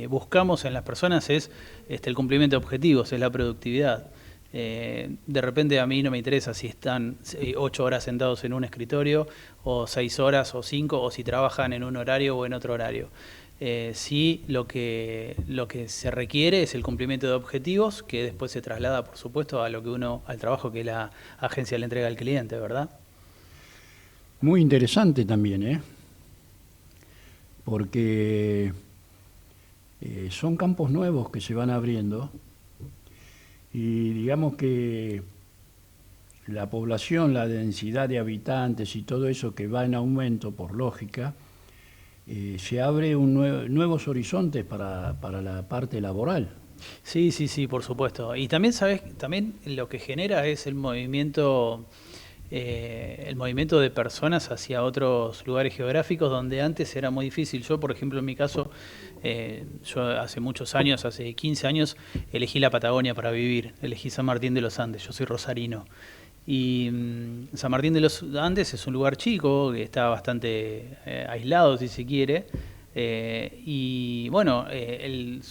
buscamos en las personas es el cumplimiento de objetivos, es la productividad. De repente a mí no me interesa si están 8 horas sentados en un escritorio, o 6 horas, o 5, o si trabajan en un horario o en otro horario. Sí, lo que se requiere es el cumplimiento de objetivos, que después se traslada, por supuesto, al trabajo que la agencia le entrega al cliente, ¿verdad? Muy interesante también, porque son campos nuevos que se van abriendo, y digamos que la población, la densidad de habitantes y todo eso que va en aumento por lógica, se abre nuevos horizontes para la parte laboral. Sí, por supuesto. Y también, también lo que genera es el movimiento de personas hacia otros lugares geográficos donde antes era muy difícil. Yo, por ejemplo, en mi caso, yo hace muchos años, hace 15 años, elegí la Patagonia para vivir, elegí San Martín de los Andes, yo soy rosarino. Y San Martín de los Andes es un lugar chico, que está bastante aislado, si se quiere, y bueno, el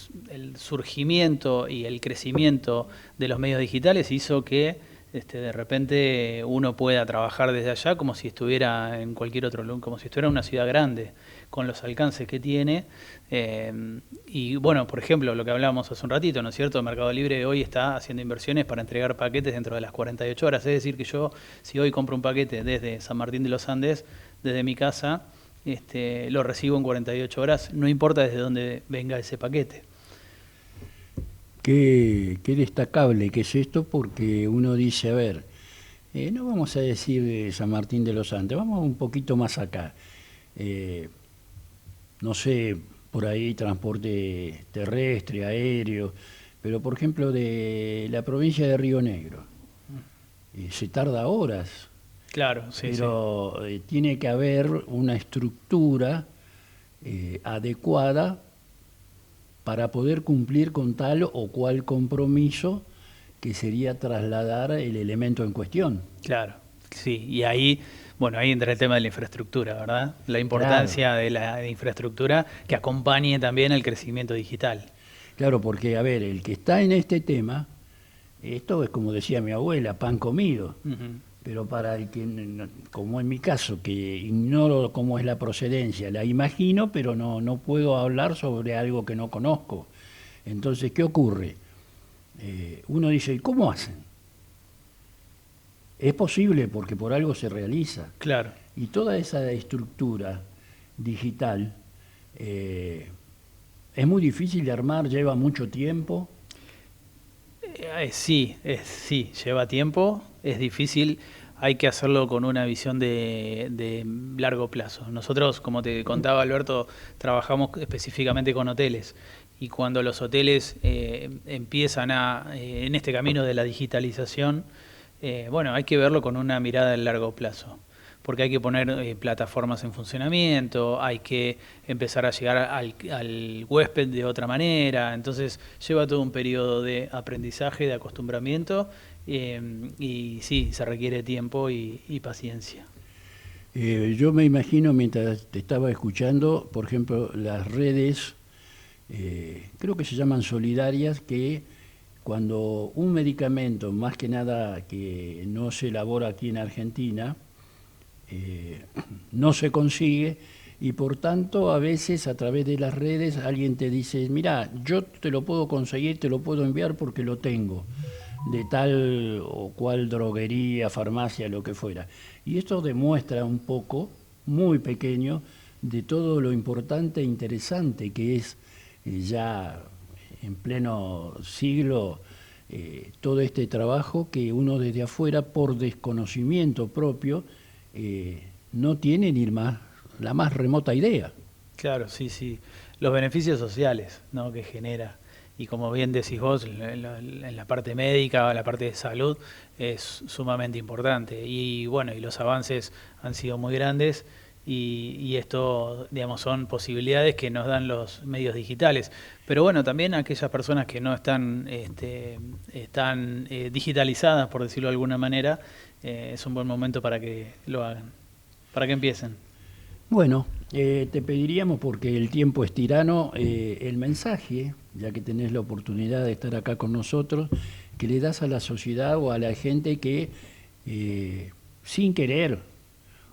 surgimiento y el crecimiento de los medios digitales hizo que de repente uno pueda trabajar desde allá como si estuviera en cualquier otro lugar, como si estuviera en una ciudad grande, con los alcances que tiene. Y bueno, por ejemplo, lo que hablábamos hace un ratito, ¿no es cierto? Mercado Libre hoy está haciendo inversiones para entregar paquetes dentro de las 48 horas. Es decir, que yo, si hoy compro un paquete desde San Martín de los Andes, desde mi casa, lo recibo en 48 horas, no importa desde dónde venga ese paquete. Qué destacable que es esto, porque uno dice, a ver, no vamos a decir de San Martín de los Andes, vamos un poquito más acá. No sé, por ahí transporte terrestre, aéreo, pero por ejemplo de la provincia de Río Negro, se tarda horas. Claro, sí. Pero tiene que haber una estructura adecuada para poder cumplir con tal o cual compromiso, que sería trasladar el elemento en cuestión. Claro, sí, y ahí entra el tema de la infraestructura, ¿verdad? La importancia de la infraestructura que acompañe también el crecimiento digital. Claro, porque, a ver, el que está en este tema, esto es como decía mi abuela, pan comido. Pero para el que, como en mi caso, que ignoro cómo es la procedencia, la imagino, pero no puedo hablar sobre algo que no conozco. Entonces, ¿qué ocurre? Uno dice, ¿cómo hacen? Es posible porque por algo se realiza. Claro. Y toda esa estructura digital es muy difícil de armar, lleva mucho tiempo. Sí, lleva tiempo, es difícil, hay que hacerlo con una visión de largo plazo. Nosotros, como te contaba Alberto, trabajamos específicamente con hoteles, y cuando los hoteles empiezan en este camino de la digitalización, hay que verlo con una mirada de largo plazo, porque hay que poner plataformas en funcionamiento, hay que empezar a llegar al huésped de otra manera. Entonces lleva todo un periodo de aprendizaje, de acostumbramiento, y sí, se requiere tiempo y paciencia. Yo me imagino, mientras te estaba escuchando, por ejemplo, las redes, creo que se llaman solidarias, que cuando un medicamento, más que nada que no se elabora aquí en Argentina, no se consigue, y por tanto a veces a través de las redes alguien te dice, mira, yo te lo puedo conseguir, te lo puedo enviar porque lo tengo, de tal o cual droguería, farmacia, lo que fuera. Y esto demuestra un poco, muy pequeño, de todo lo importante e interesante que es ya en pleno siglo todo este trabajo que uno desde afuera, por desconocimiento propio, no tiene ni la más remota idea. Claro, sí. Los beneficios sociales, ¿no?, que genera. Y como bien decís vos, en la parte médica, la parte de salud, es sumamente importante. Y bueno, y los avances han sido muy grandes, y esto, digamos, son posibilidades que nos dan los medios digitales. Pero bueno, también aquellas personas que no están digitalizadas, por decirlo de alguna manera, es un buen momento para que lo hagan, para que empiecen. Bueno, te pediríamos, porque el tiempo es tirano, el mensaje, ya que tenés la oportunidad de estar acá con nosotros, que le das a la sociedad o a la gente que sin querer,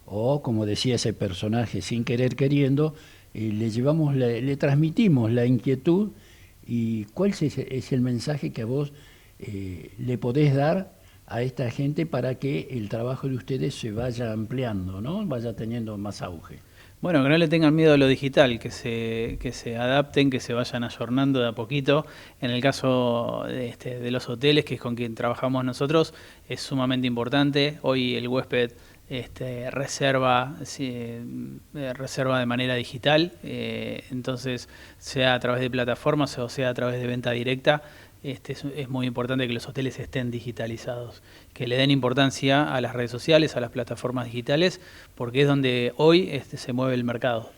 o como decía ese personaje, sin querer queriendo, le transmitimos la inquietud. ¿Y cuál es el mensaje que a vos le podés dar a esta gente para que el trabajo de ustedes se vaya ampliando, ¿no? Vaya teniendo más auge? Bueno, que no le tengan miedo a lo digital, que se adapten, que se vayan ayornando de a poquito. En el caso de los hoteles, que es con quien trabajamos nosotros, es sumamente importante. Hoy el huésped reserva de manera digital, entonces sea a través de plataformas o sea a través de venta directa. Es muy importante que los hoteles estén digitalizados, que le den importancia a las redes sociales, a las plataformas digitales, porque es donde hoy se mueve el mercado.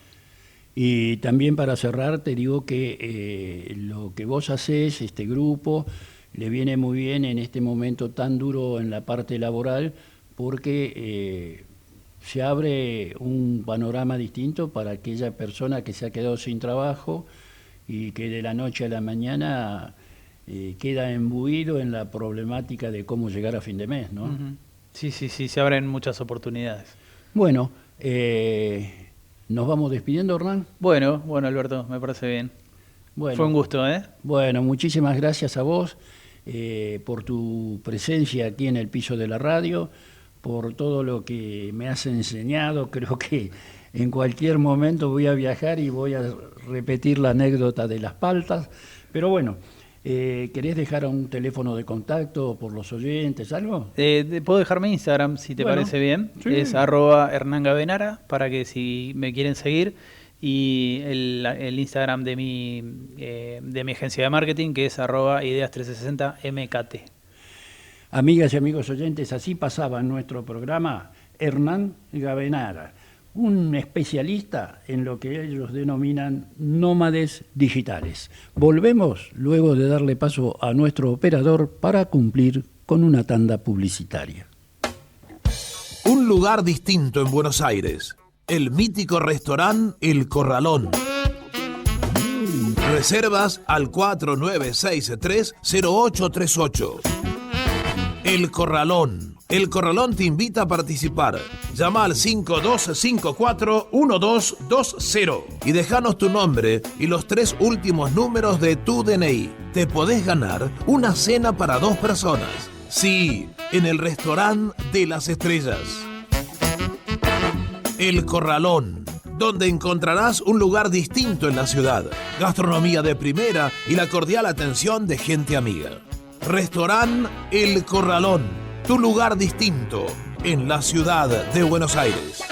Y también para cerrar te digo que lo que vos hacés, este grupo, le viene muy bien en este momento tan duro en la parte laboral, porque se abre un panorama distinto para aquella persona que se ha quedado sin trabajo y que de la noche a la mañana queda embuido en la problemática de cómo llegar a fin de mes, ¿no? Uh-huh. Sí, se abren muchas oportunidades. Bueno, ¿nos vamos despidiendo, Hernán? Bueno, Alberto, me parece bien. Bueno, fue un gusto, ¿eh? Bueno, muchísimas gracias a vos por tu presencia aquí en el piso de la radio, por todo lo que me has enseñado. Creo que en cualquier momento voy a viajar y voy a repetir la anécdota de las paltas, pero bueno. ¿Querés dejar un teléfono de contacto por los oyentes, algo? Puedo dejarme Instagram, si te parece bien. Sí. Es @HernánGavenara, para que si me quieren seguir. Y el Instagram de mi agencia de marketing, que es @ideas360mkt. Amigas y amigos oyentes, así pasaba en nuestro programa Hernán Gavenara, un especialista en lo que ellos denominan nómades digitales. Volvemos luego de darle paso a nuestro operador para cumplir con una tanda publicitaria. Un lugar distinto en Buenos Aires. El mítico restaurante El Corralón. Reservas al 4963-0838. El Corralón. El Corralón te invita a participar. Llama al 5254-1220 y déjanos tu nombre y los 3 últimos números de tu DNI. Te podés ganar una cena para 2 personas. Sí, en el restaurante de las estrellas. El Corralón, donde encontrarás un lugar distinto en la ciudad, gastronomía de primera y la cordial atención de gente amiga. Restaurante El Corralón, tu lugar distinto en la ciudad de Buenos Aires.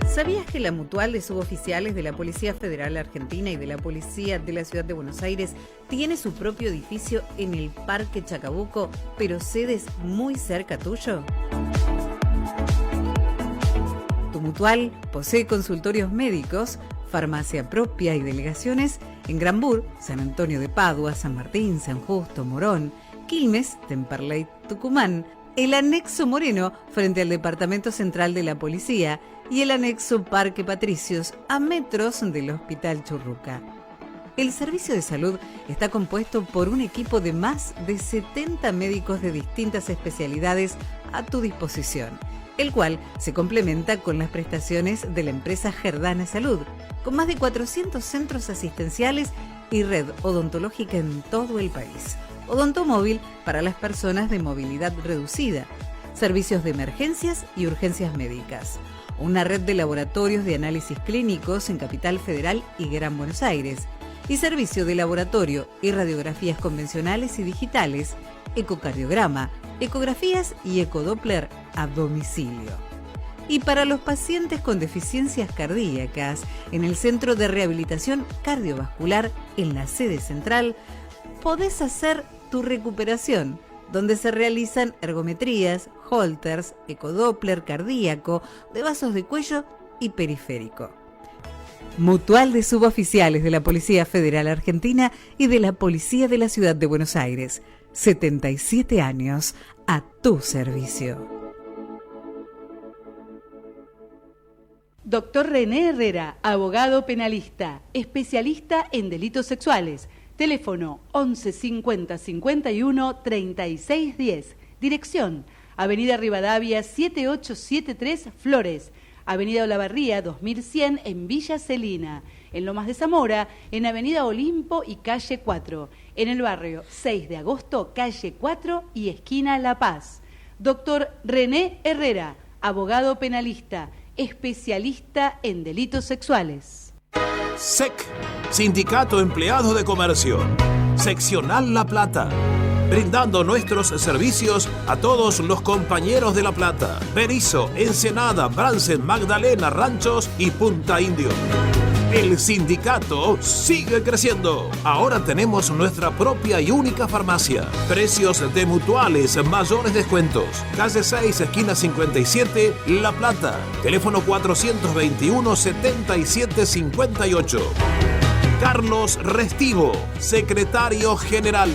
¿Sabías que la Mutual de Suboficiales de la Policía Federal Argentina y de la Policía de la Ciudad de Buenos Aires tiene su propio edificio en el Parque Chacabuco, pero sedes muy cerca tuyo? Tu Mutual posee consultorios médicos, farmacia propia y delegaciones en Granbur, San Antonio de Padua, San Martín, San Justo, Morón, Quilmes, Temperley, Tucumán, el anexo Moreno frente al Departamento Central de la Policía y el anexo Parque Patricios a metros del Hospital Churruca. El servicio de salud está compuesto por un equipo de más de 70 médicos de distintas especialidades a tu disposición, el cual se complementa con las prestaciones de la empresa Gerdana Salud, con más de 400 centros asistenciales y red odontológica en todo el país. Odontomóvil para las personas de movilidad reducida, servicios de emergencias y urgencias médicas, una red de laboratorios de análisis clínicos en Capital Federal y Gran Buenos Aires, y servicio de laboratorio y radiografías convencionales y digitales, ecocardiograma, ecografías y ecodoppler a domicilio. Y para los pacientes con deficiencias cardíacas, en el Centro de Rehabilitación Cardiovascular, en la sede central, podés hacer tu recuperación, donde se realizan ergometrías, holters, ecodoppler cardíaco, de vasos de cuello y periférico. Mutual de Suboficiales de la Policía Federal Argentina y de la Policía de la Ciudad de Buenos Aires. 77 años a tu servicio. Doctor René Herrera, abogado penalista, especialista en delitos sexuales. Teléfono 11 50 51 36 10. Dirección: Avenida Rivadavia 7873 Flores. Avenida Olavarría 2100 en Villa Celina. En Lomas de Zamora, en Avenida Olimpo y Calle 4. En el barrio 6 de Agosto, Calle 4 y esquina La Paz. Doctor René Herrera, abogado penalista, especialista en delitos sexuales. SEC, Sindicato Empleado de Comercio, Seccional La Plata, brindando nuestros servicios a todos los compañeros de La Plata, Berisso, Ensenada, Bransen, Magdalena, Ranchos y Punta Indio. El sindicato sigue creciendo. Ahora tenemos nuestra propia y única farmacia. Precios de mutuales, mayores descuentos. Calle 6, esquina 57, La Plata. Teléfono 421-7758. Carlos Restivo, secretario general.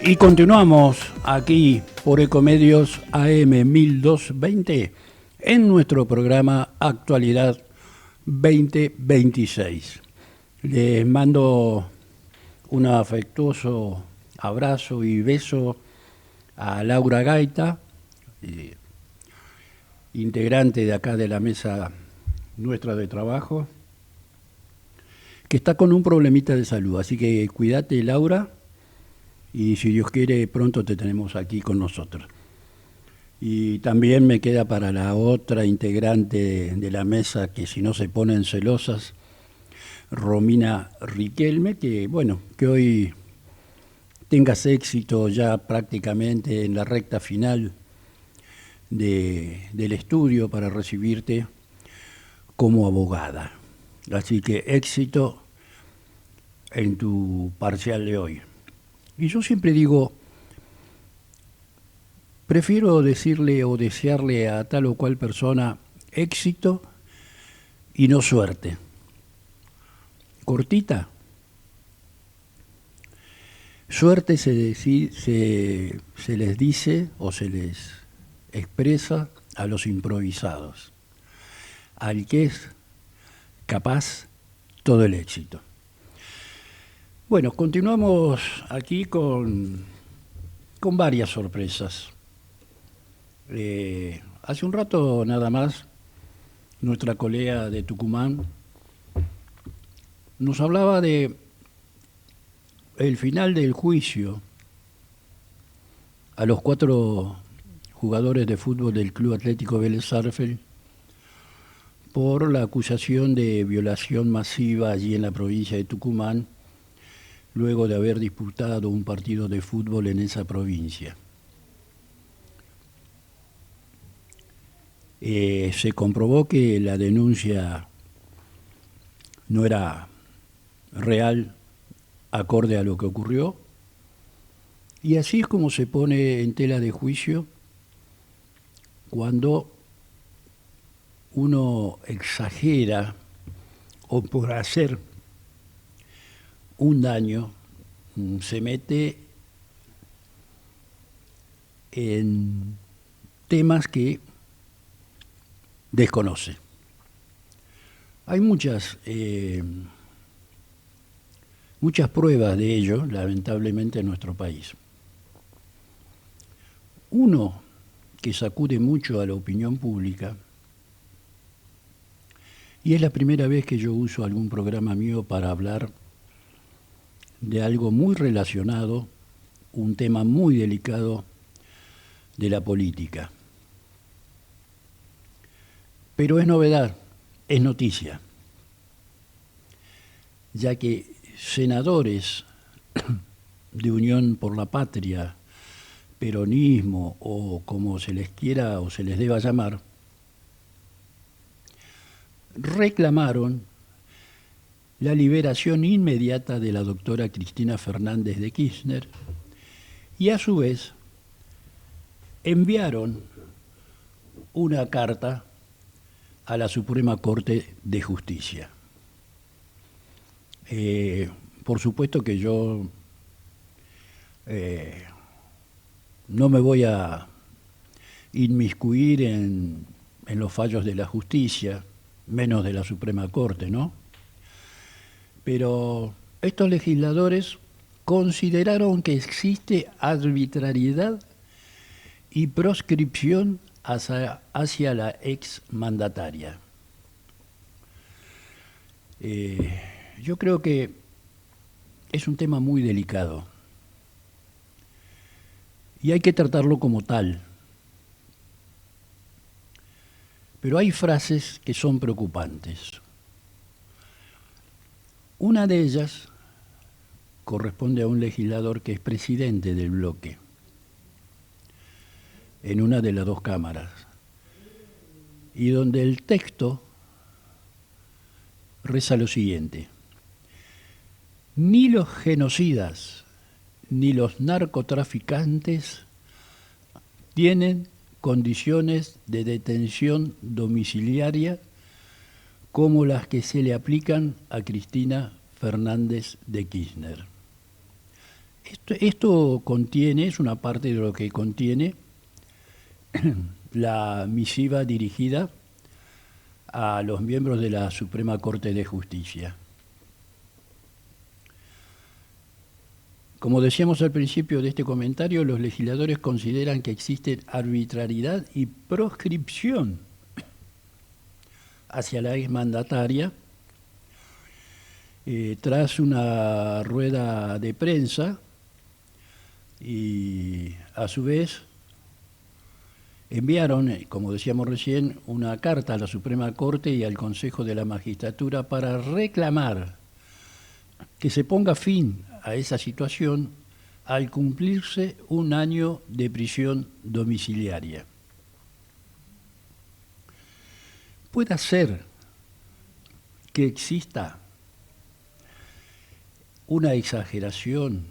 Y continuamos aquí por Ecomedios AM 1220 en nuestro programa Actualidad 2026. Les mando un afectuoso abrazo y beso a Laura Gaita, integrante de acá de la mesa nuestra de trabajo, que está con un problemita de salud. Así que cuídate, Laura. Y si Dios quiere, pronto te tenemos aquí con nosotros. Y también me queda para la otra integrante de la mesa, que si no se ponen celosas, Romina Riquelme, que bueno, que hoy tengas éxito ya prácticamente en la recta final del estudio para recibirte como abogada. Así que éxito en tu parcial de hoy. Y yo siempre digo, prefiero decirle o desearle a tal o cual persona éxito y no suerte. Cortita. Suerte se les dice o se les expresa a los improvisados. Al que es capaz, todo el éxito. Bueno, continuamos aquí con varias sorpresas. Hace un rato nada más, nuestra colega de Tucumán nos hablaba de el final del juicio a los 4 jugadores de fútbol del Club Atlético Vélez Sarsfield por la acusación de violación masiva allí en la provincia de Tucumán, luego de haber disputado un partido de fútbol en esa provincia. Se comprobó que la denuncia no era real, acorde a lo que ocurrió, y así es como se pone en tela de juicio cuando uno exagera o por hacer un daño se mete en temas que desconoce. Hay muchas pruebas de ello, lamentablemente, en nuestro país. Uno que sacude mucho a la opinión pública, y es la primera vez que yo uso algún programa mío para hablar de algo muy relacionado, un tema muy delicado de la política. Pero es novedad, es noticia. ya que senadores de Unión por la Patria, peronismo o como se les quiera o se les deba llamar, reclamaron la liberación inmediata de la doctora Cristina Fernández de Kirchner y a su vez enviaron una carta a la Suprema Corte de Justicia. Por supuesto que yo no me voy a inmiscuir en los fallos de la justicia, menos de la Suprema Corte, ¿no? Pero estos legisladores consideraron que existe arbitrariedad y proscripción hacia la exmandataria. Yo creo que es un tema muy delicado y hay que tratarlo como tal. Pero hay frases que son preocupantes. Una de ellas corresponde a un legislador que es presidente del bloque en una de las dos cámaras, y donde el texto reza lo siguiente: ni los genocidas ni los narcotraficantes tienen condiciones de detención domiciliaria como las que se le aplican a Cristina Fernández de Kirchner. Esto contiene, es una parte de lo que contiene la misiva dirigida a los miembros de la Suprema Corte de Justicia. Como decíamos al principio de este comentario, los legisladores consideran que existe arbitrariedad y proscripción hacia la exmandataria tras una rueda de prensa y a su vez enviaron, como decíamos recién, una carta a la Suprema Corte y al Consejo de la Magistratura para reclamar que se ponga fin a esa situación al cumplirse un año de prisión domiciliaria. Puede ser que exista una exageración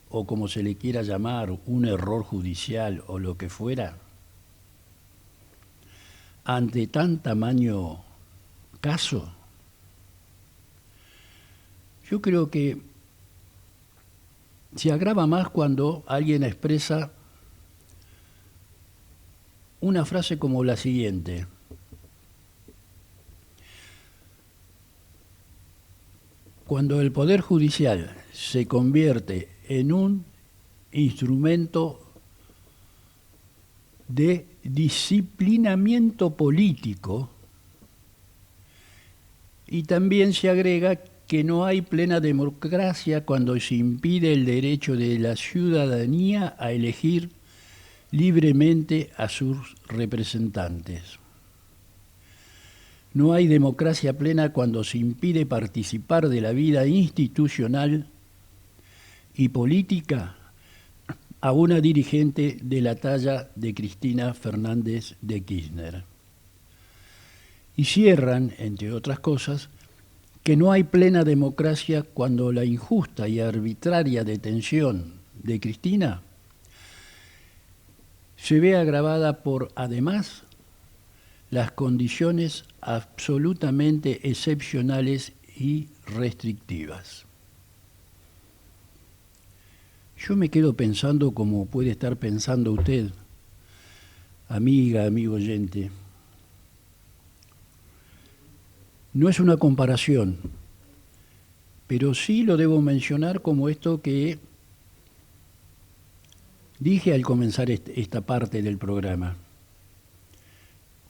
o como se le quiera llamar, un error judicial o lo que fuera, ante tan tamaño caso. Yo creo que se agrava más cuando alguien expresa una frase como la siguiente: cuando el Poder Judicial se convierte en un instrumento de disciplinamiento político, y también se agrega que no hay plena democracia cuando se impide el derecho de la ciudadanía a elegir libremente a sus representantes. No hay democracia plena cuando se impide participar de la vida institucional y política a una dirigente de la talla de Cristina Fernández de Kirchner. Y cierran, entre otras cosas, que no hay plena democracia cuando la injusta y arbitraria detención de Cristina se ve agravada por, además, las condiciones absolutamente excepcionales y restrictivas. Yo me quedo pensando, como puede estar pensando usted, amiga, amigo oyente. No es una comparación, pero sí lo debo mencionar como esto que dije al comenzar esta parte del programa.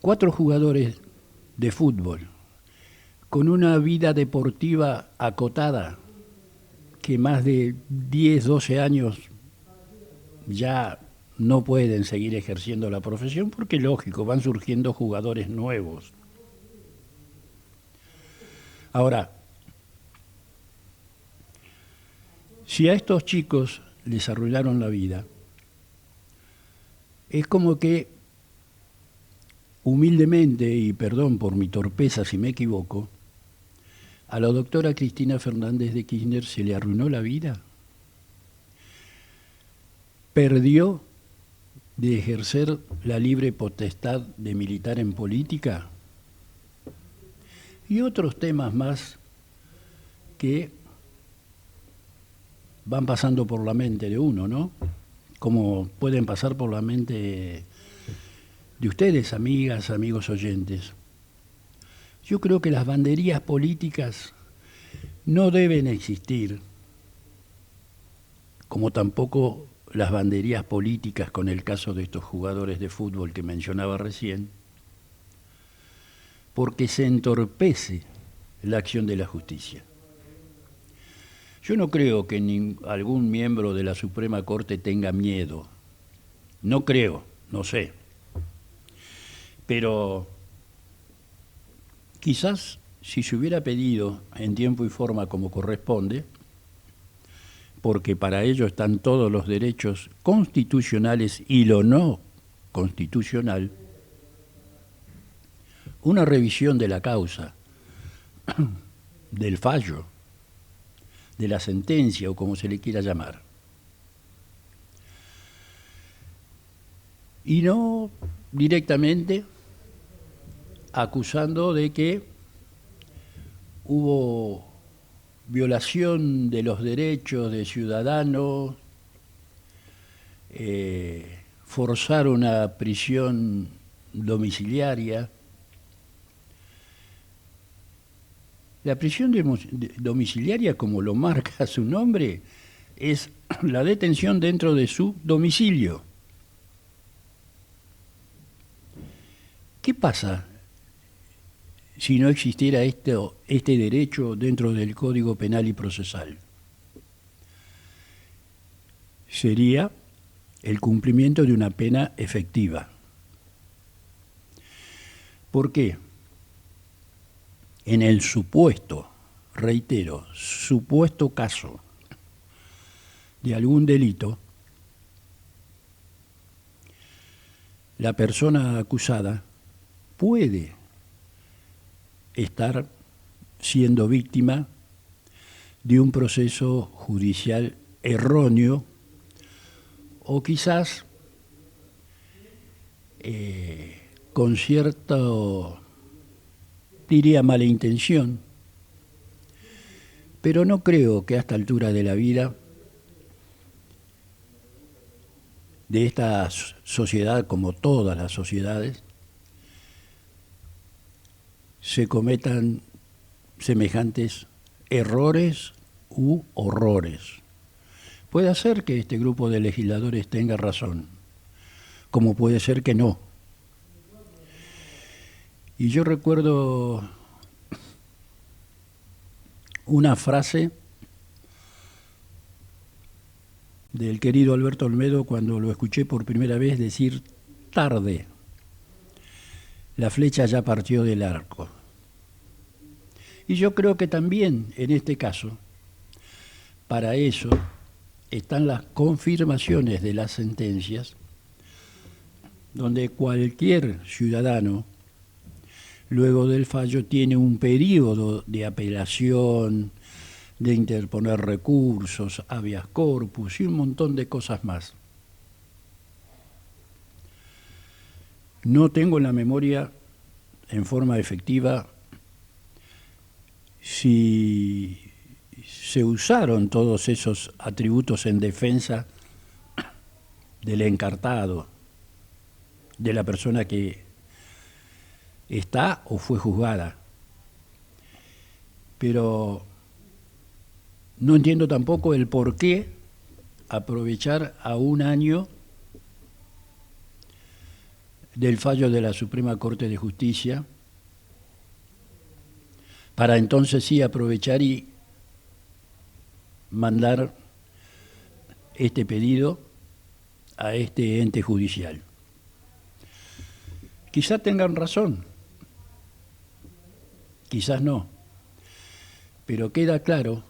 4 jugadores de fútbol con una vida deportiva acotada, que más de 10, 12 años ya no pueden seguir ejerciendo la profesión porque, lógico, van surgiendo jugadores nuevos. Ahora, Si a estos chicos les arruinaron la vida, es como que humildemente, y perdón por mi torpeza si me equivoco, a la doctora Cristina Fernández de Kirchner se le arruinó la vida. Perdió de ejercer la libre potestad de militar en política. Y otros temas más que van pasando por la mente de uno, ¿no? Como pueden pasar por la mente de ustedes, amigas, amigos oyentes. Yo creo que las banderías políticas no deben existir, como tampoco las banderías políticas con el caso de estos jugadores de fútbol que mencionaba recién, porque se entorpece la acción de la justicia. Yo no creo que algún miembro de la Suprema Corte tenga miedo. No creo, no sé. Pero quizás si se hubiera pedido en tiempo y forma como corresponde, porque para ello están todos los derechos constitucionales y lo no constitucional, una revisión de la causa, del fallo, de la sentencia o como se le quiera llamar. Y no directamente acusando de que hubo violación de los derechos de ciudadanos, forzar una prisión domiciliaria. La prisión domiciliaria, como lo marca su nombre, es la detención dentro de su domicilio. ¿Qué pasa si no existiera este derecho dentro del Código Penal y Procesal? Sería el cumplimiento de una pena efectiva. ¿Por qué? En el supuesto, reitero, supuesto caso de algún delito, la persona acusada puede estar siendo víctima de un proceso judicial erróneo o quizás con cierto, diría, mala intención, pero no creo que a esta altura de la vida de esta sociedad, como todas las sociedades, se cometan semejantes errores u horrores. Puede ser que este grupo de legisladores tenga razón, como puede ser que no. Y yo recuerdo una frase del querido Alberto Olmedo cuando lo escuché por primera vez decir tarde. La flecha ya partió del arco. Y yo creo que también en este caso, para eso están las confirmaciones de las sentencias, donde cualquier ciudadano, luego del fallo, tiene un periodo de apelación, de interponer recursos, habeas corpus y un montón de cosas más. No tengo en la memoria en forma efectiva si se usaron todos esos atributos en defensa del encartado, de la persona que está o fue juzgada. Pero no entiendo tampoco el por qué aprovechar a un año del fallo de la Suprema Corte de Justicia para entonces sí aprovechar y mandar este pedido a este ente judicial. Quizás tengan razón, quizás no, pero queda claro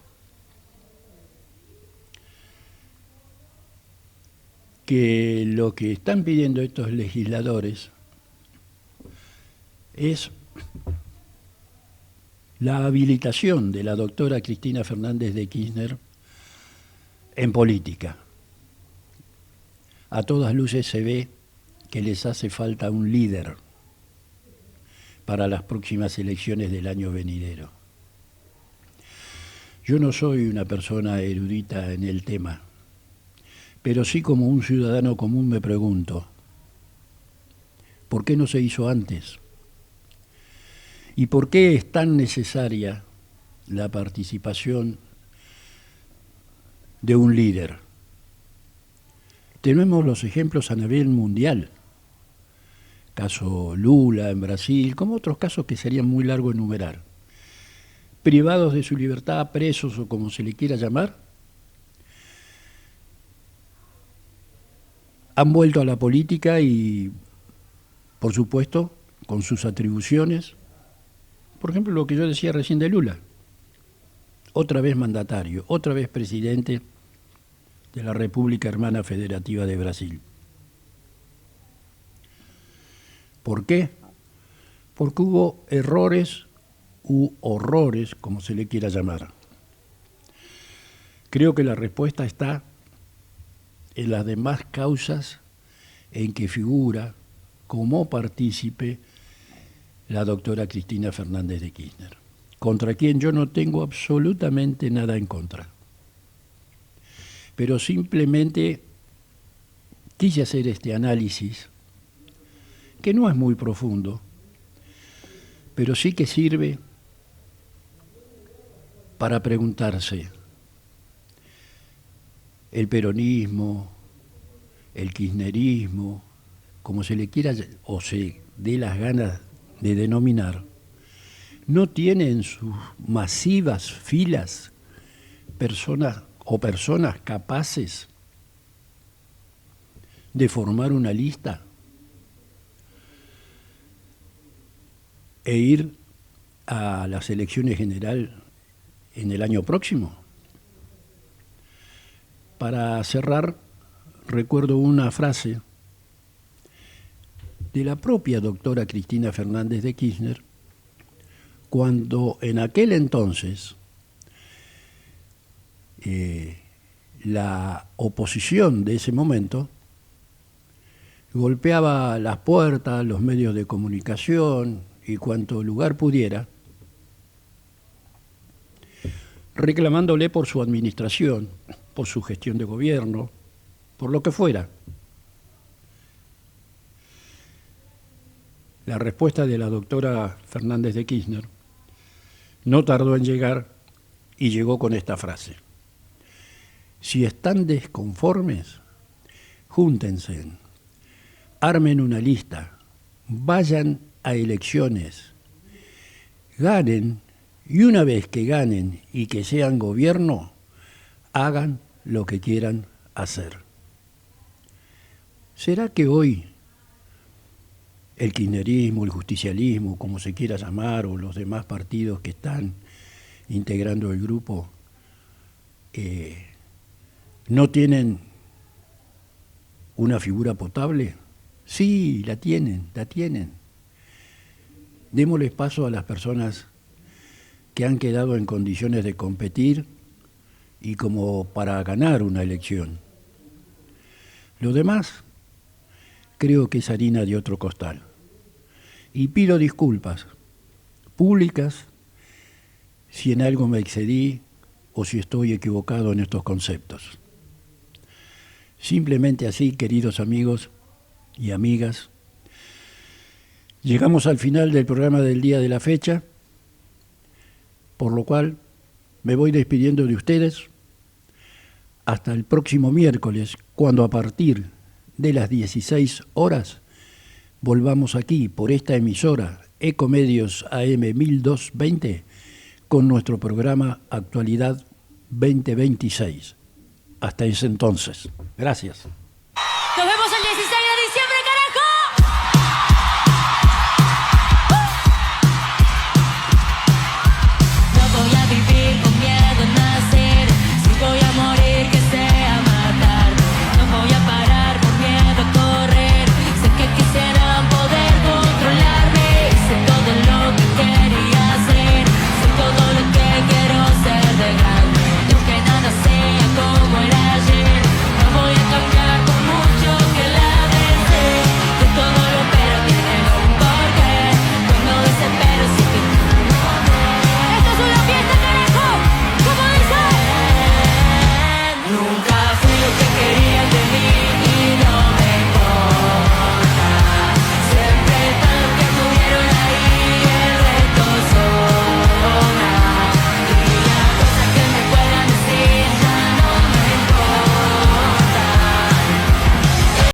que lo que están pidiendo estos legisladores es la habilitación de la doctora Cristina Fernández de Kirchner en política. A todas luces se ve que les hace falta un líder para las próximas elecciones del año venidero. Yo no soy una persona erudita en el tema, pero sí como un ciudadano común me pregunto, ¿por qué no se hizo antes? ¿Y por qué es tan necesaria la participación de un líder? Tenemos los ejemplos a nivel mundial, caso Lula en Brasil, como otros casos que serían muy largo enumerar. Privados de su libertad, presos o como se le quiera llamar, han vuelto a la política y, por supuesto, con sus atribuciones. Por ejemplo, lo que yo decía recién de Lula, otra vez mandatario, otra vez presidente de la República Hermana Federativa de Brasil. ¿Por qué? Porque hubo errores u horrores, como se le quiera llamar. Creo que la respuesta está en las demás causas en que figura como partícipe la doctora Cristina Fernández de Kirchner, contra quien yo no tengo absolutamente nada en contra. Pero simplemente quise hacer este análisis, que no es muy profundo, pero sí que sirve para preguntarse, el peronismo, el kirchnerismo, como se le quiera o se dé las ganas de denominar, no tiene en sus masivas filas personas capaces de formar una lista e ir a las elecciones generales en el año próximo. Para cerrar, recuerdo una frase de la propia doctora Cristina Fernández de Kirchner, cuando en aquel entonces la oposición de ese momento golpeaba las puertas, los medios de comunicación y cuanto lugar pudiera, reclamándole por su administración, por su gestión de gobierno, por lo que fuera. La respuesta de la doctora Fernández de Kirchner no tardó en llegar y llegó con esta frase: si están desconformes, júntense, armen una lista, vayan a elecciones, ganen, y una vez que ganen y que sean gobierno, hagan lo que quieran hacer. ¿Será que hoy el kirchnerismo, el justicialismo, como se quiera llamar, o los demás partidos que están integrando el grupo, no tienen una figura potable? Sí, la tienen. Démosles paso a las personas que han quedado en condiciones de competir y como para ganar una elección. Lo demás creo que es harina de otro costal. Y pido disculpas públicas si en algo me excedí o si estoy equivocado en estos conceptos. Simplemente así, queridos amigos y amigas, llegamos al final del programa del día de la fecha, por lo cual me voy despidiendo de ustedes hasta el próximo miércoles, cuando a partir de las 16 horas volvamos aquí por esta emisora Ecomedios AM 1220 con nuestro programa Actualidad 2026. Hasta ese entonces. Gracias. Nos vemos el 16 de diciembre.